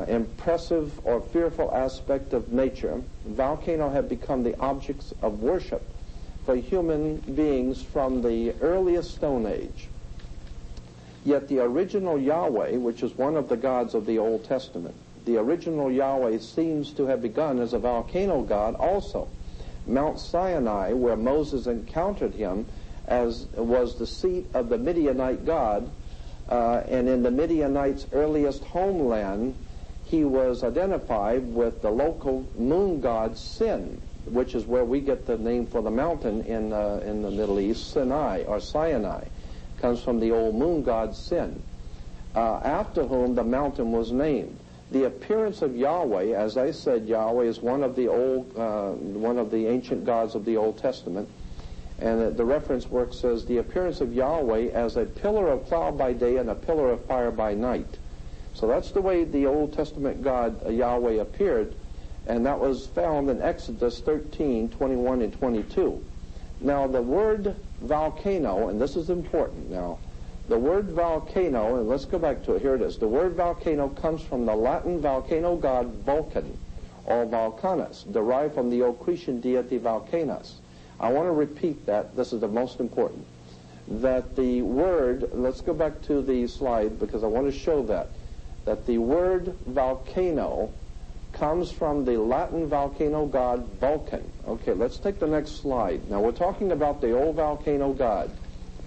impressive or fearful aspect of nature, volcano have become the objects of worship for human beings from the earliest Stone Age. Yet the original Yahweh, which is one of the gods of the Old Testament, the original Yahweh seems to have begun as a volcano god also. Mount Sinai, where Moses encountered him, as was the seat of the Midianite god, and in the Midianites' earliest homeland, he was identified with the local moon god Sin, which is where we get the name for the mountain in the Middle East, Sinai or Sinai, comes from the old moon god Sin, after whom the mountain was named. The appearance of Yahweh, as I said, Yahweh is one of the ancient gods of the Old Testament. And the reference work says, the appearance of Yahweh as a pillar of cloud by day and a pillar of fire by night. So that's the way the Old Testament God Yahweh appeared, and that was found in Exodus 13:21 and 22. Now the word volcano, and this is important now, the word volcano, and let's go back to it, here it is. The word volcano comes from the Latin volcano god Vulcan, or Vulcanus, derived from the old Cretan deity Vulcanus. I want to repeat that. This is the most important. That the word, let's go back to the slide because I want to show that the word volcano comes from the Latin volcano god Vulcan. Okay, let's take the next slide. Now we're talking about the old volcano god.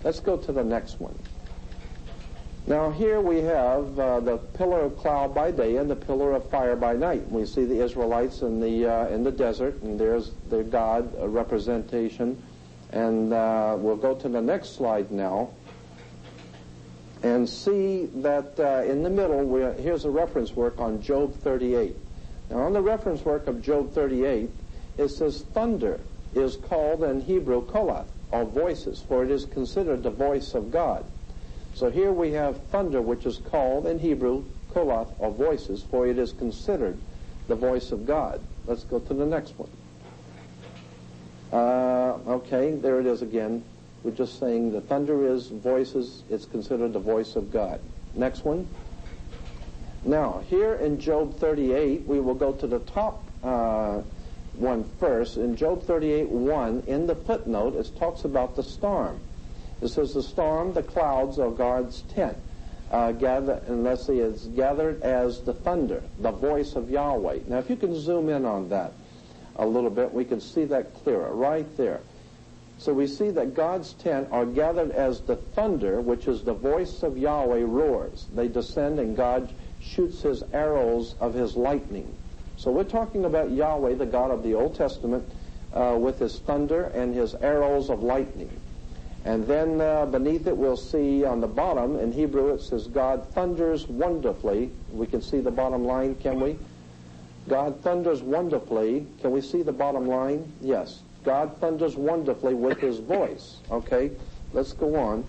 Let's go to the next one. Now here we have the pillar of cloud by day and the pillar of fire by night. We see the Israelites in the desert, and there's their God representation. And we'll go to the next slide now and see that in the middle, here's a reference work on Job 38. Now on the reference work of Job 38, it says, thunder is called in Hebrew kolath, or voices, for it is considered the voice of God. So here we have thunder, which is called in Hebrew kolath, or voices, for it is considered the voice of God. Let's go to the next one. Okay, there it is again. We're just saying the thunder is voices, it's considered the voice of God. Next one. Now, here in Job 38, we will go to the top one first. In Job 38:1, in the footnote, it talks about the storm. It says, the storm, the clouds, are God's tent. Unless he is gathered as the thunder, the voice of Yahweh. Now, if you can zoom in on that a little bit, we can see that clearer, right there. So we see that God's tent are gathered as the thunder, which is the voice of Yahweh, roars. They descend, and God shoots his arrows of his lightning. So we're talking about Yahweh, the God of the Old Testament, with his thunder and his arrows of lightning. And then beneath it we'll see on the bottom, in Hebrew it says, God thunders wonderfully. We can see the bottom line, can we? God thunders wonderfully. Can we see the bottom line? Yes. God thunders wonderfully with his voice. Okay, let's go on.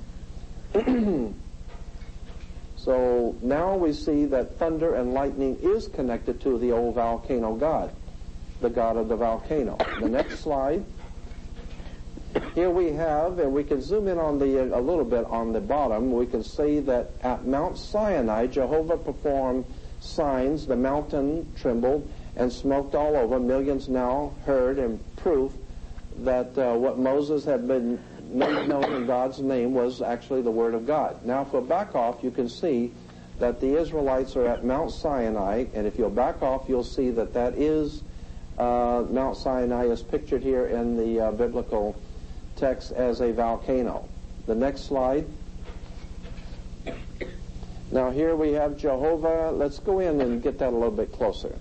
So now we see that thunder and lightning is connected to the old volcano god, the god of the volcano. The next slide. Here we have, and we can zoom in on a little bit on the bottom, we can see that at Mount Sinai, Jehovah performed signs. The mountain trembled and smoked all over. Millions now heard, and proof that what Moses had been made known in God's name was actually the Word of God. Now, if we'll back off, you can see that the Israelites are at Mount Sinai, and if you'll back off, you'll see that that is Mount Sinai is pictured here in the biblical text as a volcano. The next slide. Now here we have Jehovah. Let's go in and get that a little bit closer.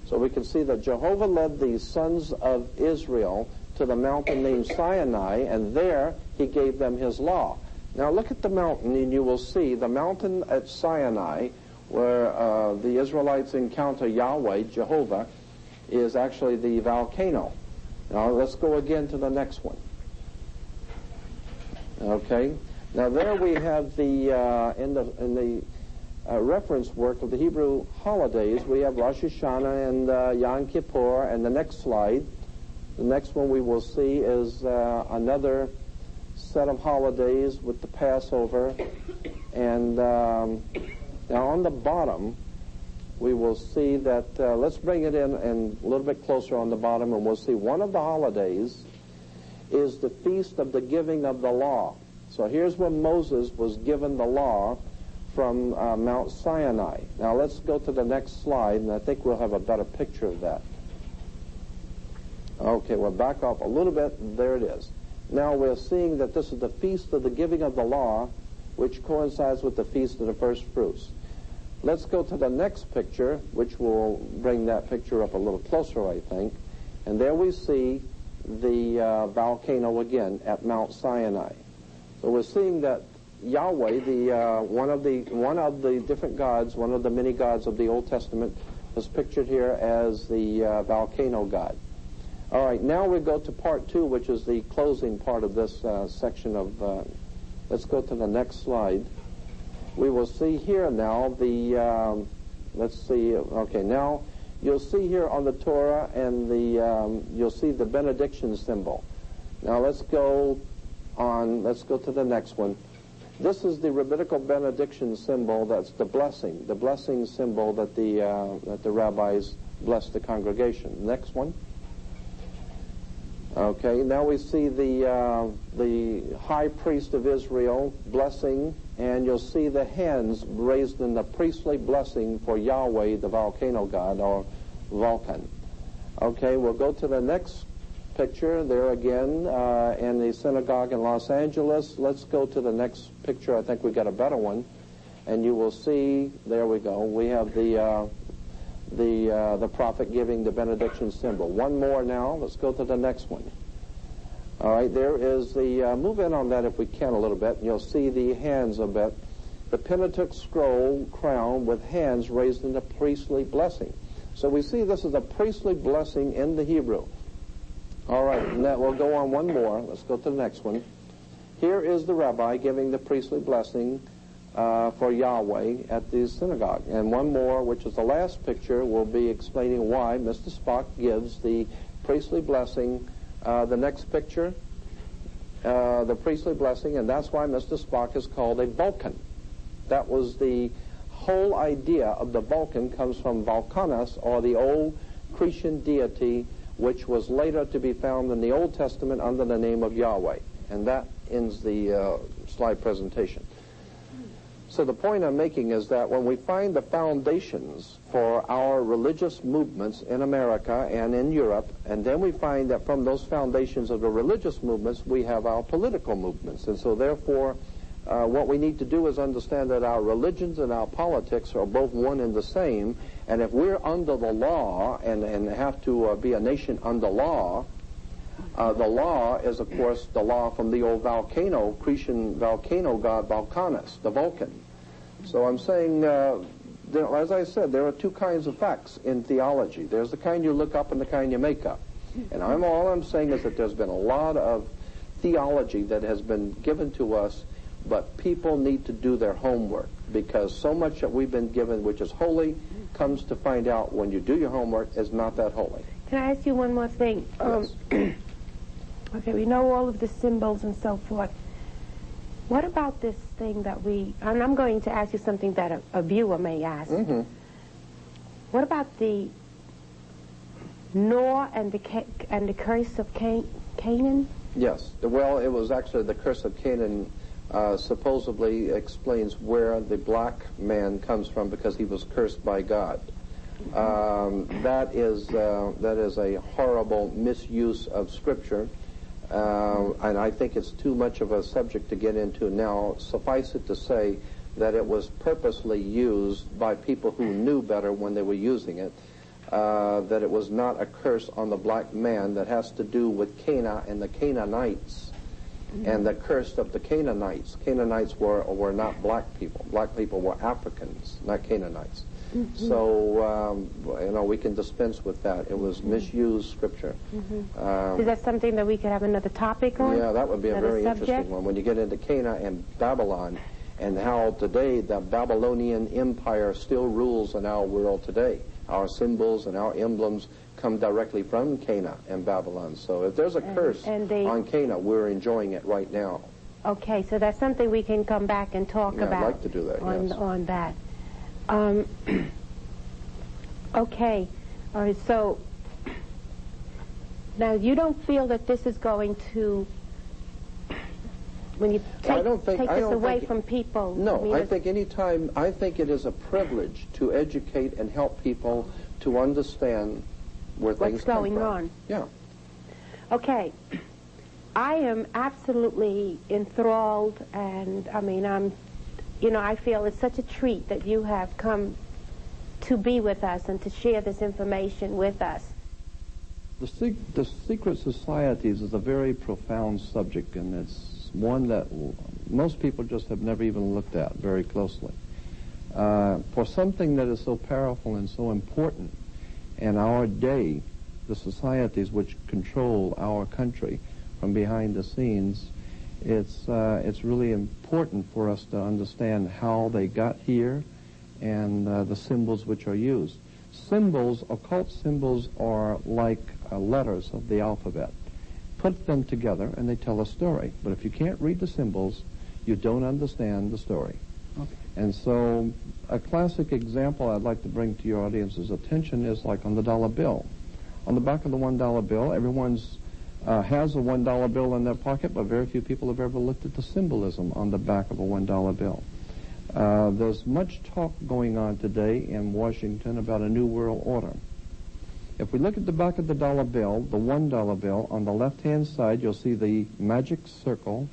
So we can see that Jehovah led the sons of Israel to the mountain named Sinai, and there he gave them his law. Now look at the mountain, and you will see the mountain at Sinai, where the Israelites encounter Yahweh, Jehovah, is actually the volcano. Now let's go again to the next one. Okay. Now there we have the in the reference work of the Hebrew holidays, we have Rosh Hashanah and Yom Kippur, and the next slide. The next one we will see is another set of holidays with the Passover. And now on the bottom, we will see that, let's bring it in and a little bit closer on the bottom, and we'll see one of the holidays is the feast of the giving of the law. So here's when Moses was given the law from Mount Sinai. Now let's go to the next slide, and I think we'll have a better picture of that. Okay, we'll back off a little bit. There it is. Now we're seeing that this is the feast of the giving of the law, which coincides with the feast of the first fruits. Let's go to the next picture, which will bring that picture up a little closer, I think. And there we see the volcano again at Mount Sinai. So we're seeing that Yahweh, one of the different gods, one of the many gods of the Old Testament, is pictured here as the volcano god. All right, now we go to part 2, which is the closing part of this section of. Let's go to the next slide. We will see here now the. Let's see. Okay, now you'll see here on the Torah and you'll see the benediction symbol. Now let's go on. Let's go to the next one. This is the rabbinical benediction symbol. That's the blessing symbol that the rabbis bless the congregation. Next one. Okay, now we see the high priest of Israel blessing, and you'll see the hands raised in the priestly blessing for Yahweh, the volcano god, or Vulcan. Okay, we'll go to the next picture there again in the synagogue in Los Angeles. Let's go to the next picture. I think we got a better one, and you will see. There we go. We have the prophet giving the benediction symbol. One more now. Let's go to the next one. All right, there is the, move in on that if we can a little bit, and you'll see the hands a bit. The Pentateuch scroll crown with hands raised in the priestly blessing. So we see this is a priestly blessing in the Hebrew. All right, and that, we'll go on one more. Let's go to the next one. Here is the rabbi giving the priestly blessing for Yahweh at the synagogue. And one more, which is the last picture, will be explaining why Mr. Spock gives the priestly blessing. The next picture, the priestly blessing, and that's why Mr. Spock is called a Vulcan. That was the whole idea of the Vulcan, comes from Vulcanus, or the old Cretan deity, which was later to be found in the Old Testament under the name of Yahweh. And that ends the slide presentation. So the point I'm making is that when we find the foundations for our religious movements in America and in Europe, and then we find that from those foundations of the religious movements, we have our political movements. And so therefore, what we need to do is understand that our religions and our politics are both one and the same. And if we're under the law and have to be a nation under law, the law is, of course, the law from the old Cretan volcano god Vulcanus, the Vulcan. So I'm saying, as I said, there are two kinds of facts in theology. There's the kind you look up and the kind you make up. And all I'm saying is that there's been a lot of theology that has been given to us, but people need to do their homework, because so much that we've been given, which is holy, comes to find out when you do your homework is not that holy. Can I ask you one more thing? Yes. Okay, we know all of the symbols and so forth. What about this thing that and I'm going to ask you something that a viewer may ask. Mm-hmm. What about the Noah and the curse of Canaan? Yes. Well, it was actually the curse of Canaan supposedly explains where the black man comes from, because he was cursed by God. That is a horrible misuse of Scripture. And I think it's too much of a subject to get into now. Suffice it to say that it was purposely used by people who knew better when they were using it, that it was not a curse on the black man that has to do with Canaan and the Canaanites, and the curse of the Canaanites. Canaanites were not black people. Black people were Africans, not Canaanites. So, we can dispense with that. It was misused Scripture. Is that something that we could have another topic on? Yeah, that would be a very subject? interesting one. When you get into Canaan and Babylon, and how today the Babylonian Empire still rules in our world today. Our symbols and our emblems come directly from Canaan and Babylon. So if there's a curse on Canaan, we're enjoying it right now. Okay, so that's something we can come back and talk about. I'd like to do that, on that. Okay, all right, so now you don't feel that this is going to, when you take this away from people? No, I think it is a privilege to educate and help people to understand where things come from. What's going on. Yeah. Okay. I am absolutely enthralled, and I feel it's such a treat that you have come to be with us and to share this information with us. The secret societies is a very profound subject, and it's it's one that most people just have never even looked at very closely. For something that is so powerful and so important in our day, the societies which control our country from behind the scenes, it's really important for us to understand how they got here and the symbols which are used. Symbols, occult symbols, are like letters of the alphabet. Put them together and they tell a story. But if you can't read the symbols, you don't understand the story. Okay. And so a classic example I'd like to bring to your audience's attention is like on the dollar bill. On the back of the $1 bill, everyone's has a $1 bill in their pocket, but very few people have ever looked at the symbolism on the back of a $1 bill. There's much talk going on today in Washington about a new world order. If we look at the back of the dollar bill, the $1 bill, on the left-hand side you'll see the magic circle,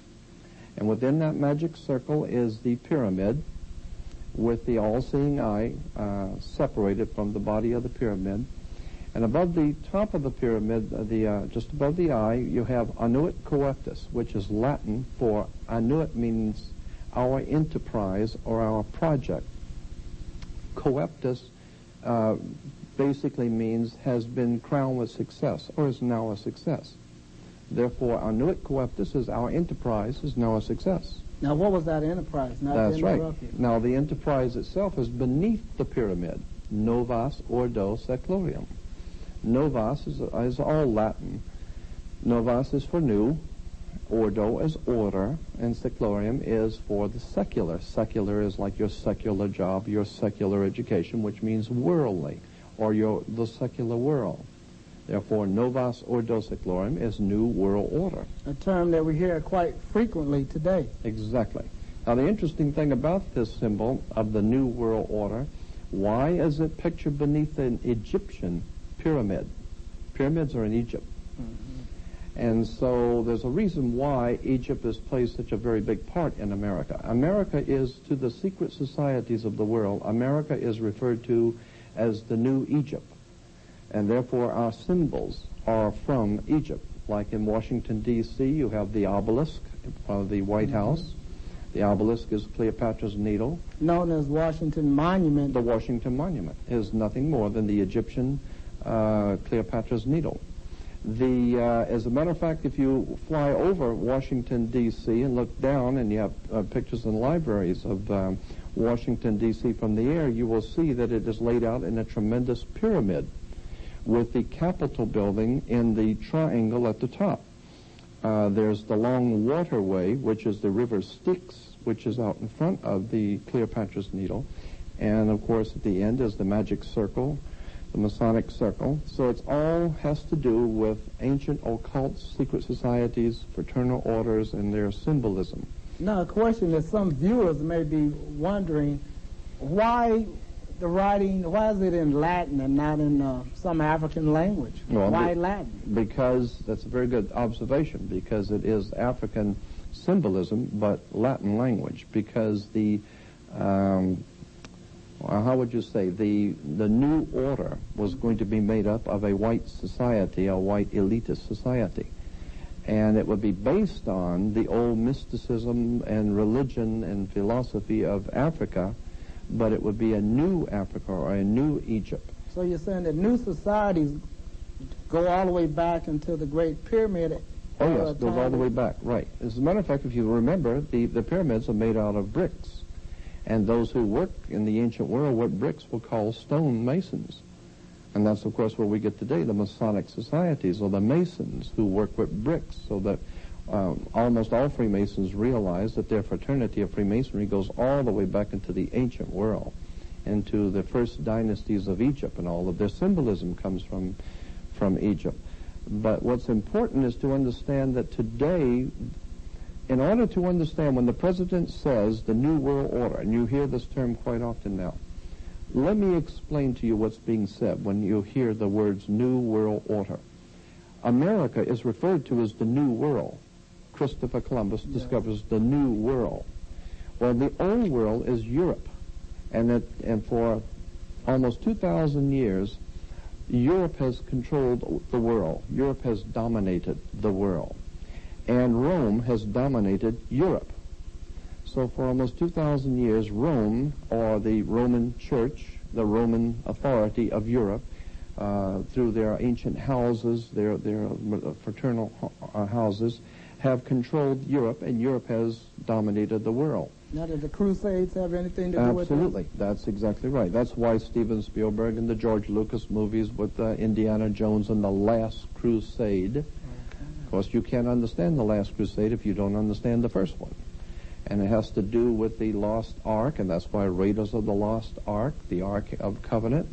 and within that magic circle is the pyramid with the all-seeing eye separated from the body of the pyramid. And above the top of the pyramid, just above the eye, you have annuit coeptus, which is Latin for annuit means our enterprise or our project. Coeptus basically means has been crowned with success or is now a success. Therefore, annuit coeptus is our enterprise is now a success. Now, what was that enterprise? That's right. Now, the enterprise itself is beneath the pyramid, novas ordo seclorium. Novas is all Latin. Novas is for new, ordo is order, and seclorium is for the secular. Secular is like your secular job, your secular education, which means worldly, or the secular world. Therefore, novas ordo seclorium is new world order. A term that we hear quite frequently today. Exactly. Now, the interesting thing about this symbol of the new world order, why is it pictured beneath an Egyptian pyramid? Pyramids are in Egypt. Mm-hmm. And so there's a reason why Egypt has played such a very big part in America. America is, to the secret societies of the world, America is referred to as the new Egypt. And therefore our symbols are from Egypt. Like in Washington, D.C., you have the obelisk of the White House. The obelisk is Cleopatra's Needle. Known as Washington Monument. The Washington Monument is nothing more than the Egyptian Cleopatra's Needle. As a matter of fact, if you fly over Washington, D.C. and look down, and you have pictures in libraries of Washington, D.C. from the air, you will see that it is laid out in a tremendous pyramid with the Capitol building in the triangle at the top. There's the long waterway, which is the River Styx, which is out in front of the Cleopatra's Needle. And, of course, at the end is the magic circle, the Masonic circle. So it all has to do with ancient occult secret societies, fraternal orders, and their symbolism. Now, a question that some viewers may be wondering, why the writing, why is it in Latin and not in some African language? Well, why Latin? Because, that's a very good observation, because it is African symbolism, but Latin language, because the, how would you say, the new order was going to be made up of a white society, a white elitist society. And it would be based on the old mysticism and religion and philosophy of Africa, but it would be a new Africa or a new Egypt. So you're saying that new societies go all the way back into the Great Pyramid? Oh, yes, it goes all the way back, right. As a matter of fact, if you remember, the pyramids are made out of bricks. And those who work in the ancient world with bricks were called stone masons. And that's, of course, where we get today, the Masonic societies, or the Masons who work with bricks, so that almost all Freemasons realize that their fraternity of Freemasonry goes all the way back into the ancient world, into the first dynasties of Egypt, and all of their symbolism comes from Egypt. But what's important is to understand that today, in order to understand when the president says the New World Order, and you hear this term quite often now, let me explain to you what's being said when you hear the words New World Order. America is referred to as the New World. Christopher Columbus discovers the New World. Well, the Old World is Europe. And for almost 2,000 years, Europe has controlled the world. Europe has dominated the world. and Rome has dominated Europe. So for almost 2,000 years, Rome, or the Roman Church, the Roman authority of Europe, through their ancient houses, their fraternal houses, have controlled Europe, and Europe has dominated the world. Now, did the Crusades have anything to do with this? Absolutely. That's exactly right. That's why Steven Spielberg and the George Lucas movies with Indiana Jones and The Last Crusade. Okay. Of course, you can't understand The Last Crusade if you don't understand the first one. And it has to do with the Lost Ark, and that's why Raiders of the Lost Ark, the Ark of Covenant.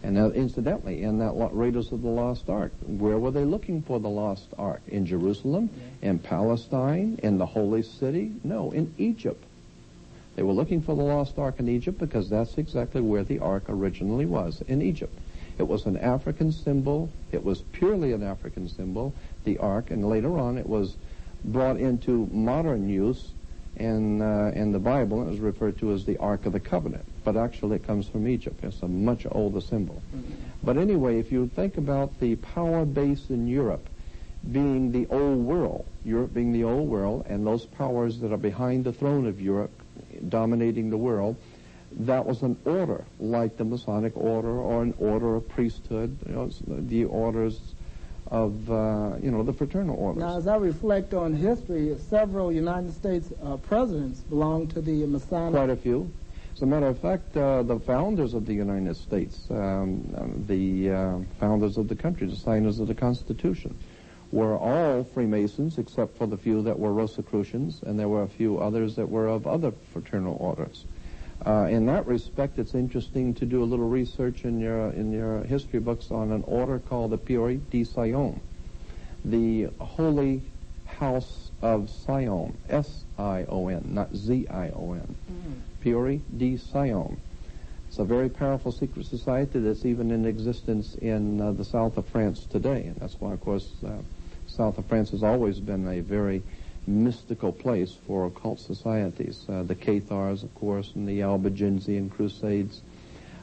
And incidentally, in that Raiders of the Lost Ark, where were they looking for the Lost Ark? In Jerusalem? Yeah. In Palestine? In the Holy City? No, in Egypt. They were looking for the Lost Ark in Egypt because that's exactly where the Ark originally was, in Egypt. It was an African symbol. It was purely an African symbol, the Ark, and later on it was brought into modern use in the Bible. It was referred to as the Ark of the Covenant, but actually it comes from Egypt. It's a much older symbol. Mm-hmm. But anyway, if you think about the power base in Europe being the old world, Europe being the old world, and those powers that are behind the throne of Europe dominating the world, that was an order, like the Masonic order or an order of priesthood, the orders of, the fraternal orders. Now, as I reflect on history, several United States presidents belonged to the Masonic. Quite a few. As a matter of fact, the founders of the United States, the founders of the country, the signers of the Constitution, were all Freemasons except for the few that were Rosicrucians, and there were a few others that were of other fraternal orders. In that respect, it's interesting to do a little research in your history books on an order called the Pueri di Sion, the Holy House of Sion, S-I-O-N, not Z-I-O-N, Pueri di Sion. It's a very powerful secret society that's even in existence in the south of France today, and that's why, of course, south of France has always been a very mystical place for occult societies. The Cathars, of course, and the Albigensian Crusades.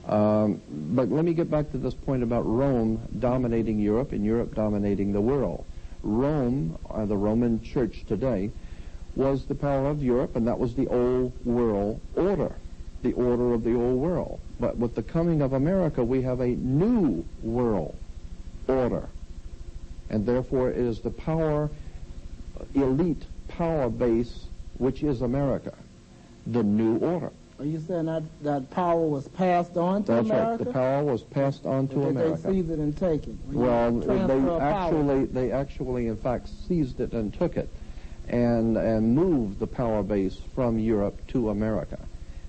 But let me get back to this point about Rome dominating Europe and Europe dominating the world. Rome, the Roman Church today, was the power of Europe, and that was the old world order, the order of the old world. But with the coming of America, we have a new world order. And therefore, it is the power, elite power base, which is America, the new order. Are you saying that power was passed on to America? That's right. The power was passed on to America. Did they seize it and take it? Well, they actually, in fact, seized it and took it, and moved the power base from Europe to America.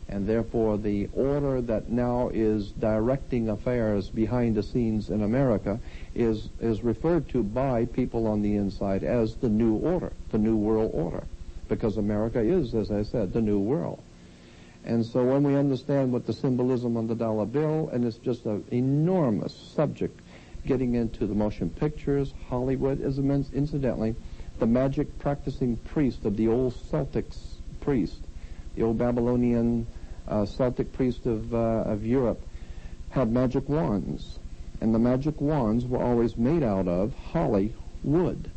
And therefore, the order that now is directing affairs behind the scenes in America is referred to by people on the inside as the new order, the new world order, because America is, as I said, the new world. And so when we understand what the symbolism on the dollar bill, and it's just an enormous subject, getting into the motion pictures, Hollywood, is incidentally, the magic practicing priest of the old Celtics priest, the old Babylonian Celtic priest of Europe, had magic wands. And the magic wands were always made out of holly wood.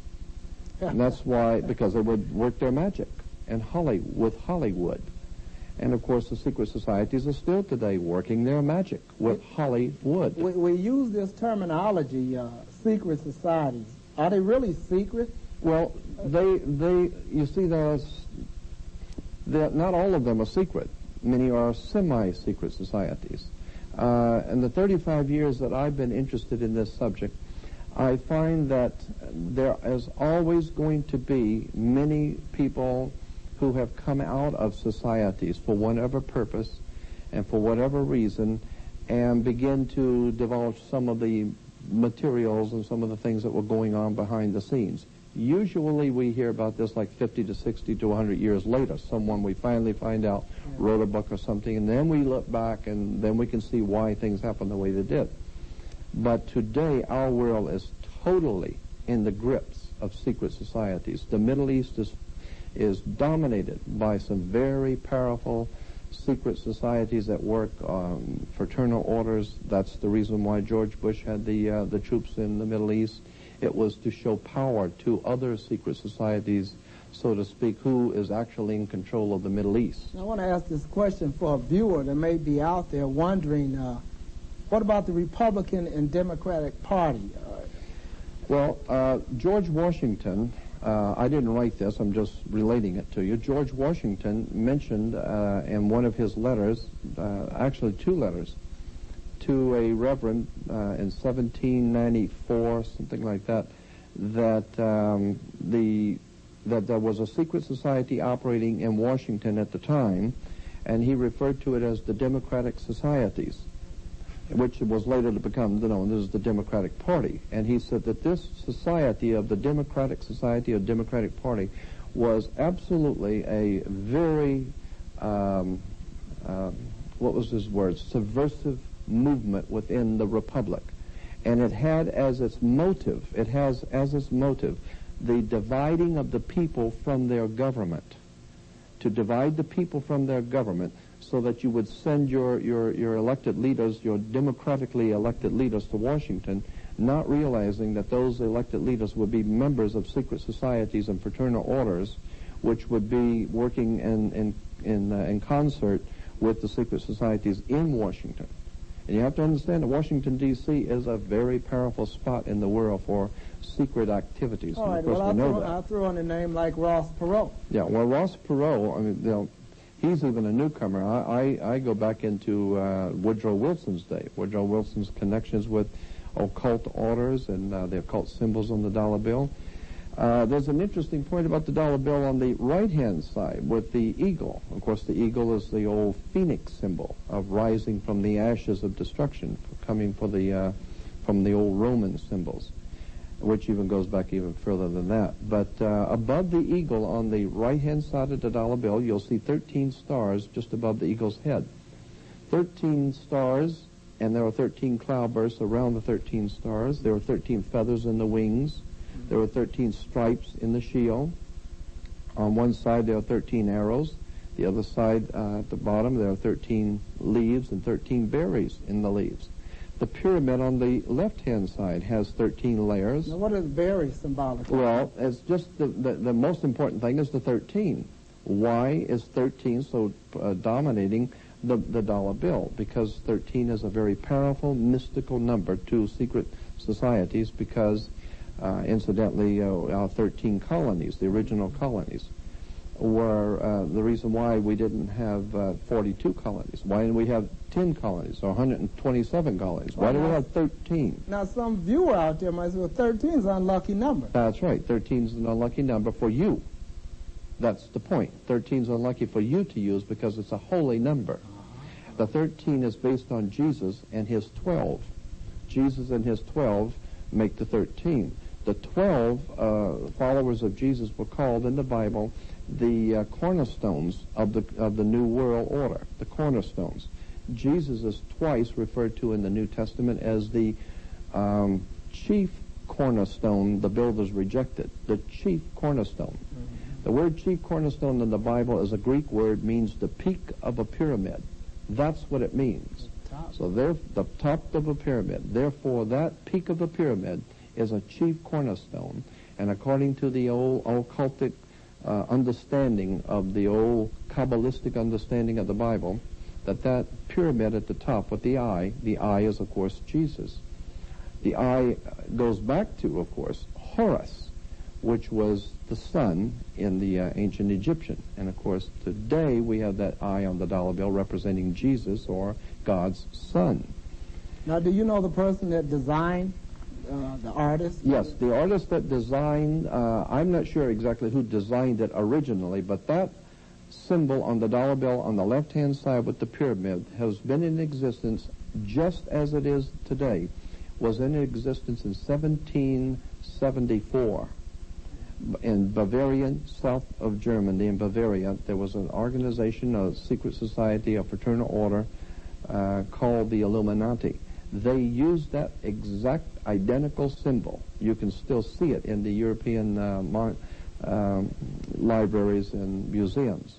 And that's why, because they would work their magic and with Hollywood. And of course, the secret societies are still today working their magic with Hollywood. We use this terminology, secret societies. Are they really secret? Well, you see, not all of them are secret. Many are semi-secret societies. In the 35 years that I've been interested in this subject, I find that there is always going to be many people who have come out of societies for whatever purpose and for whatever reason, and begin to divulge some of the materials and some of the things that were going on behind the scenes. Usually we hear about this like 50 to 60 to 100 years later. Someone we finally find out wrote a book or something, and then we look back and then we can see why things happened the way they did. But today our world is totally in the grips of secret societies. The Middle East is dominated by some very powerful secret societies that work on fraternal orders. That's the reason why George Bush had the troops in the Middle East. It was to show power to other secret societies, so to speak, who is actually in control of the Middle East. I want to ask this question for a viewer that may be out there wondering, what about the Republican and Democratic Party? Well, George Washington, I didn't write this, I'm just relating it to you. George Washington mentioned in one of his letters, actually 2 letters, to a reverend in 1794, something like that, that there was a secret society operating in Washington at the time, and he referred to it as the Democratic Societies, which was later to become known as the Democratic Party. And he said that this society of the Democratic Society or Democratic Party was absolutely a very, what was his word, subversive movement within the Republic. And it had as its motive, the dividing of the people from their government. To divide the people from their government so that you would send your elected leaders, your democratically elected leaders to Washington, not realizing that those elected leaders would be members of secret societies and fraternal orders, which would be working in concert with the secret societies in Washington. And you have to understand that Washington, D.C. is a very powerful spot in the world for secret activities. All right, well, I'll throw in a name like Ross Perot. Yeah, well, Ross Perot, I mean, he's even a newcomer. I go back into Woodrow Wilson's day. Woodrow Wilson's connections with occult orders and the occult symbols on the dollar bill. There's an interesting point about the dollar bill on the right-hand side with the eagle. Of course, the eagle is the old phoenix symbol of rising from the ashes of destruction, coming from the old Roman symbols, which even goes back even further than that. But above the eagle on the right-hand side of the dollar bill, you'll see 13 stars just above the eagle's head. 13 stars, and there are 13 cloudbursts around the 13 stars. There are 13 feathers in the wings. There are 13 stripes in the shield. On one side, there are 13 arrows. The other side, at the bottom, there are 13 leaves and 13 berries in the leaves. The pyramid on the left-hand side has 13 layers. Now, what is berry symbolic? Well, it's just the most important thing is the 13. Why is 13 so dominating the dollar bill? Because 13 is a very powerful, mystical number to secret societies because, incidentally, our 13 colonies, the original colonies, were the reason why we didn't have 42 colonies. Why didn't we have 10 colonies or 127 colonies? Why do we have 13? Now, some viewer out there might say, well, 13 is an unlucky number. That's right. 13 is an unlucky number for you. That's the point. 13 is unlucky for you to use because it's a holy number. The 13 is based on Jesus and his 12. Jesus and his 12 make the 13. The 12 followers of Jesus were called in the Bible the cornerstones of the New World Order, the cornerstones. Jesus is twice referred to in the New Testament as the chief cornerstone the builders rejected, the chief cornerstone. Mm-hmm. The word chief cornerstone in the Bible is a Greek word, means the peak of a pyramid. That's what it means. So they're the top of a pyramid. Therefore, that peak of a pyramid is a chief cornerstone. And according to the old occultic understanding of the old Kabbalistic understanding of the Bible, that pyramid at the top with the eye is, of course, Jesus. The eye goes back to, of course, Horus, which was the sun in the ancient Egyptian. And, of course, today we have that eye on the dollar bill representing Jesus, or God's Son. Now, do you know the person that designed the artist? Yes, the artist that designed, I'm not sure exactly who designed it originally, but that symbol on the dollar bill on the left-hand side with the pyramid has been in existence just as it is today, was in existence in 1774. In Bavaria, south of Germany, in Bavaria, there was an organization, a secret society, a fraternal order called the Illuminati. They used that exact identical symbol. You can still see it in the European libraries and museums.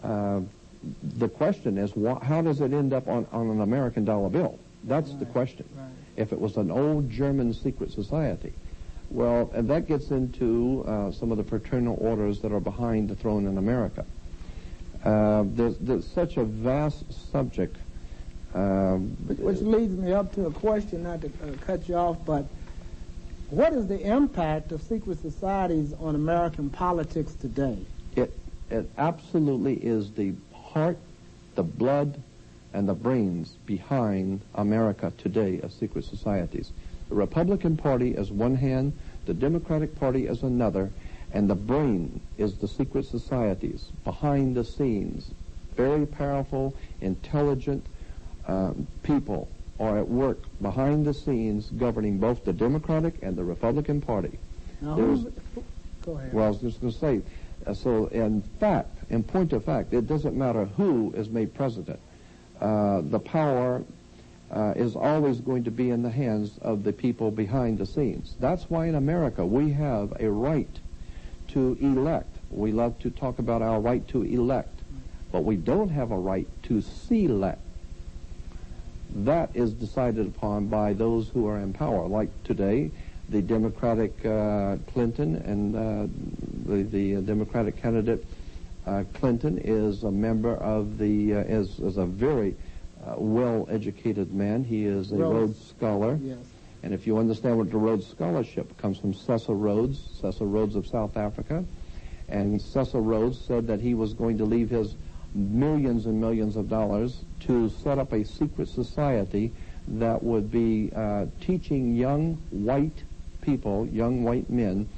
The question is, how does it end up on an American dollar bill? That's the question. Right. If it was an old German secret society. Well, and that gets into some of the fraternal orders that are behind the throne in America. There's such a vast subject. Which leads me up to a question, not to cut you off, but what is the impact of secret societies on American politics today? It absolutely is the heart, the blood, and the brains behind America today of secret societies. The Republican Party is one hand, the Democratic Party is another, and the brain is the secret societies behind the scenes. Very powerful, intelligent people are at work behind the scenes governing both the Democratic and the Republican Party. Now, go ahead. Well, I was just going to say, so in point of fact, it doesn't matter who is made president. The power is always going to be in the hands of the people behind the scenes. That's why in America we have a right to elect. We love to talk about our right to elect, but we don't have a right to select. That is decided upon by those who are in power. Like today, the Democratic Clinton and the Democratic candidate Clinton is a member of the is a very well-educated man. He is a Rhodes Scholar. Yes. And if you understand what the Rhodes Scholarship comes from Cecil Rhodes of South Africa. And Cecil Rhodes said that he was going to leave his millions and millions of dollars to set up a secret society that would be teaching young white people, young white men,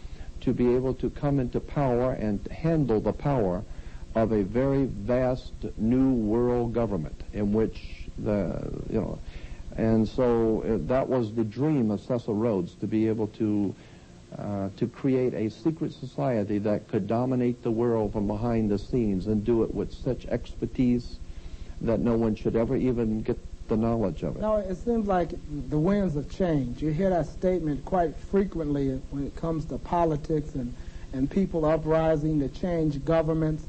to be able to come into power and handle the power of a very vast new world government in which and so that was the dream of Cecil Rhodes, to be able to create a secret society that could dominate the world from behind the scenes and do it with such expertise that no one should ever even get the knowledge of it. Now, it seems like the winds have changed. You hear that statement quite frequently when it comes to politics and people uprising to change governments.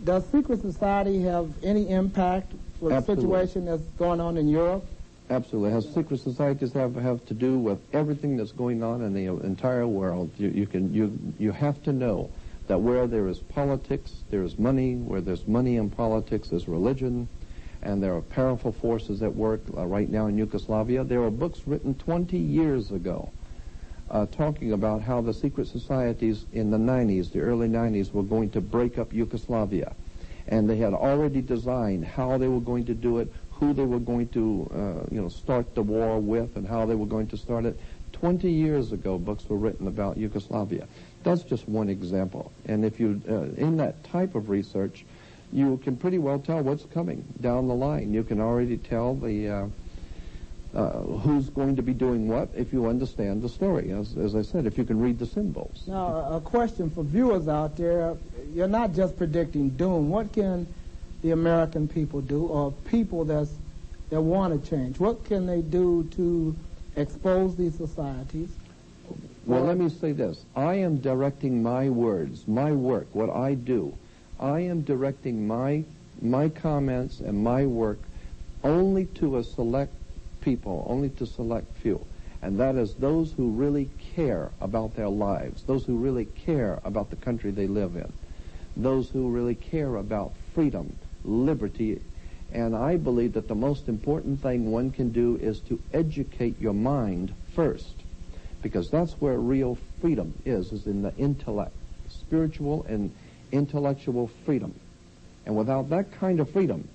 Does secret society have any impact for the situation that's going on in Europe? Absolutely. Has secret societies have to do with everything that's going on in the entire world. You have to know that where there is politics, there is money. Where there's money in politics, there's religion. And there are powerful forces at work right now in Yugoslavia. There are books written 20 years ago talking about how the secret societies in the 90s, the early 90s, were going to break up Yugoslavia. And they had already designed how they were going to do it, who they were going to start the war with, and how they were going to start it. 20 years ago, books were written about Yugoslavia. That's just one example. And if you, in that type of research, you can pretty well tell what's coming down the line. You can already tell the who's going to be doing what if you understand the story. As I said, if you can read the symbols. Now, a question for viewers out there. You're not just predicting doom. What can the American people do, or people that want to change? What can they do to expose these societies? Well, let me say this. I am directing my words, my work, what I do. I am directing my comments and my work only to a select people, only to select few. And that is those who really care about their lives, those who really care about the country they live in, those who really care about freedom, liberty. And I believe that the most important thing one can do is to educate your mind first, because that's where real freedom is in the intellect, spiritual and intellectual freedom. And without that kind of freedom,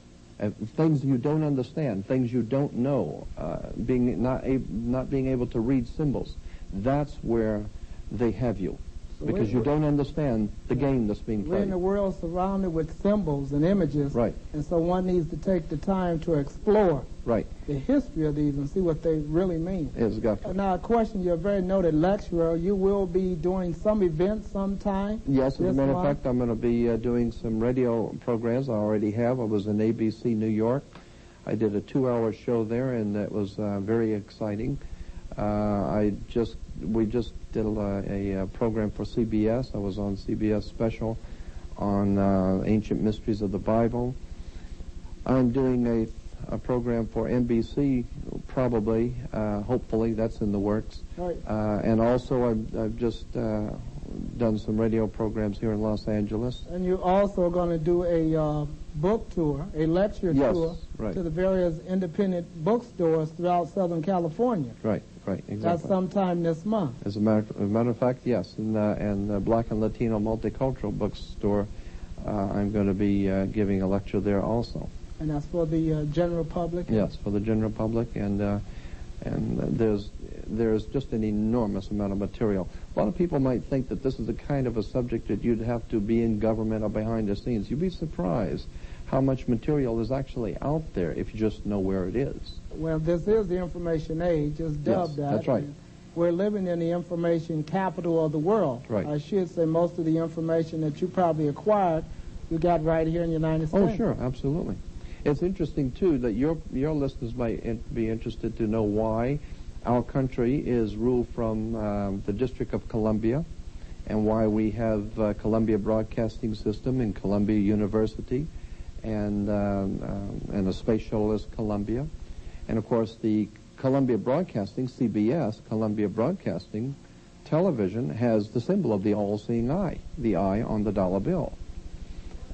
things you don't understand, things you don't know, not being able to read symbols, that's where they have you. Because you don't understand the game that's being played. We're in a world surrounded with symbols and images. Right. And so one needs to take the time to explore the history of these and see what they really mean. Exactly. Now, a question, you're a very noted lecturer. You will be doing some events sometime? Yes, as a matter of fact, I'm going to be doing some radio programs. I already have. I was in ABC New York. I did a 2-hour show there, and it was very exciting. We just did a program for CBS. I was on CBS special on ancient mysteries of the Bible. I'm doing a program for NBC, probably, hopefully, that's in the works. Right. And also I've just done some radio programs here in Los Angeles. And you're also going to do a book tour, a lecture tour right. to the various independent bookstores throughout Southern California. Right, exactly. That's sometime this month. As a matter of fact, yes. And the Black and Latino Multicultural Bookstore, I'm going to be giving a lecture there also. And that's for the general public? Yes, for the general public, and there's just an enormous amount of material. A lot of people might think that this is the kind of a subject that you'd have to be in government or behind the scenes. You'd be surprised how much material is actually out there if you just know where it is. Well, this is the information age, it's dubbed that. That's right. We're living in the information capital of the world. Right. I should say most of the information that you probably acquired, you got right here in the United States. Oh, sure, absolutely. It's interesting, too, that your listeners might be interested to know why our country is ruled from the District of Columbia and why we have Columbia Broadcasting System and Columbia University and the Space Shuttle is Columbia. And, of course, the Columbia Broadcasting, CBS, Columbia Broadcasting Television, has the symbol of the all-seeing eye, the eye on the dollar bill.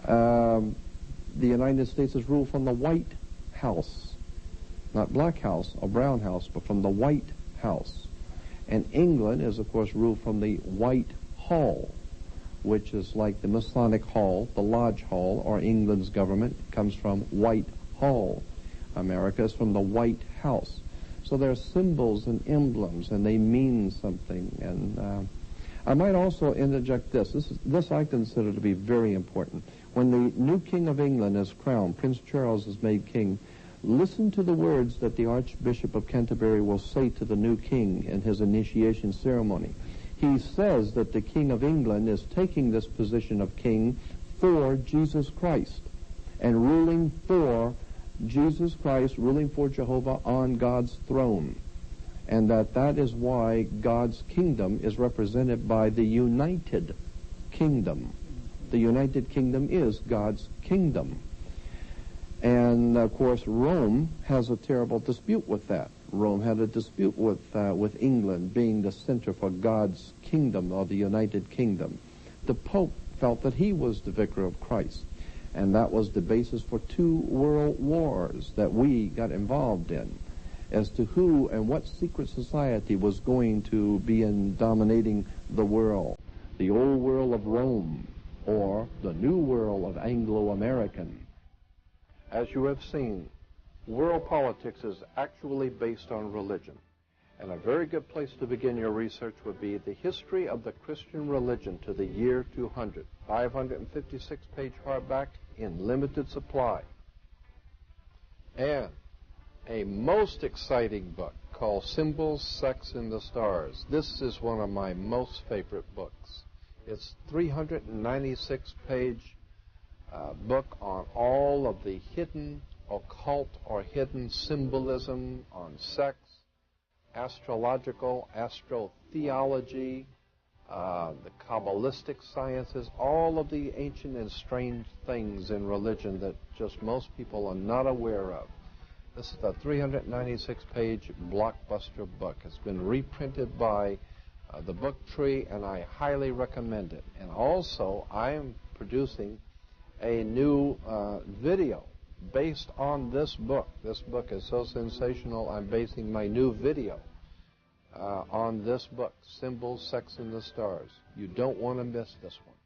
The United States is ruled from the White House, not Black House or Brown House, but from the White House. And England is, of course, ruled from the White Hall, which is like the Masonic Hall, the Lodge Hall, or England's government comes from White Hall. America is from the White House. So they're symbols and emblems, and they mean something. And I might also interject this. This I consider to be very important. When the new King of England is crowned, Prince Charles is made king, listen to the words that the Archbishop of Canterbury will say to the new king in his initiation ceremony. He says that the King of England is taking this position of king for Jesus Christ and ruling for Jesus Christ, ruling for Jehovah on God's throne. And that is why God's kingdom is represented by the United Kingdom. The United Kingdom is God's kingdom. And, of course, Rome has a terrible dispute with that. Rome had a dispute with England being the center for God's kingdom, or the United Kingdom. The Pope felt that he was the vicar of Christ. And that was the basis for 2 world wars that we got involved in, as to who and what secret society was going to be dominating the world. The old world of Rome, or the new world of Anglo-American. As you have seen, world politics is actually based on religion. And a very good place to begin your research would be The History of the Christian Religion to the Year 200, 556-page hardback in limited supply. And a most exciting book called Symbols, Sex, and the Stars. This is one of my most favorite books. It's 396-page book on all of the hidden occult or hidden symbolism on sex, astrological, astrotheology, the Kabbalistic sciences, all of the ancient and strange things in religion that just most people are not aware of. This is a 396-page blockbuster book. It's been reprinted by the Book Tree, and I highly recommend it. And also, I am producing a new video based on this book. This book is so sensational, I'm basing my new video on this book, Symbols, Sex, and the Stars. You don't want to miss this one.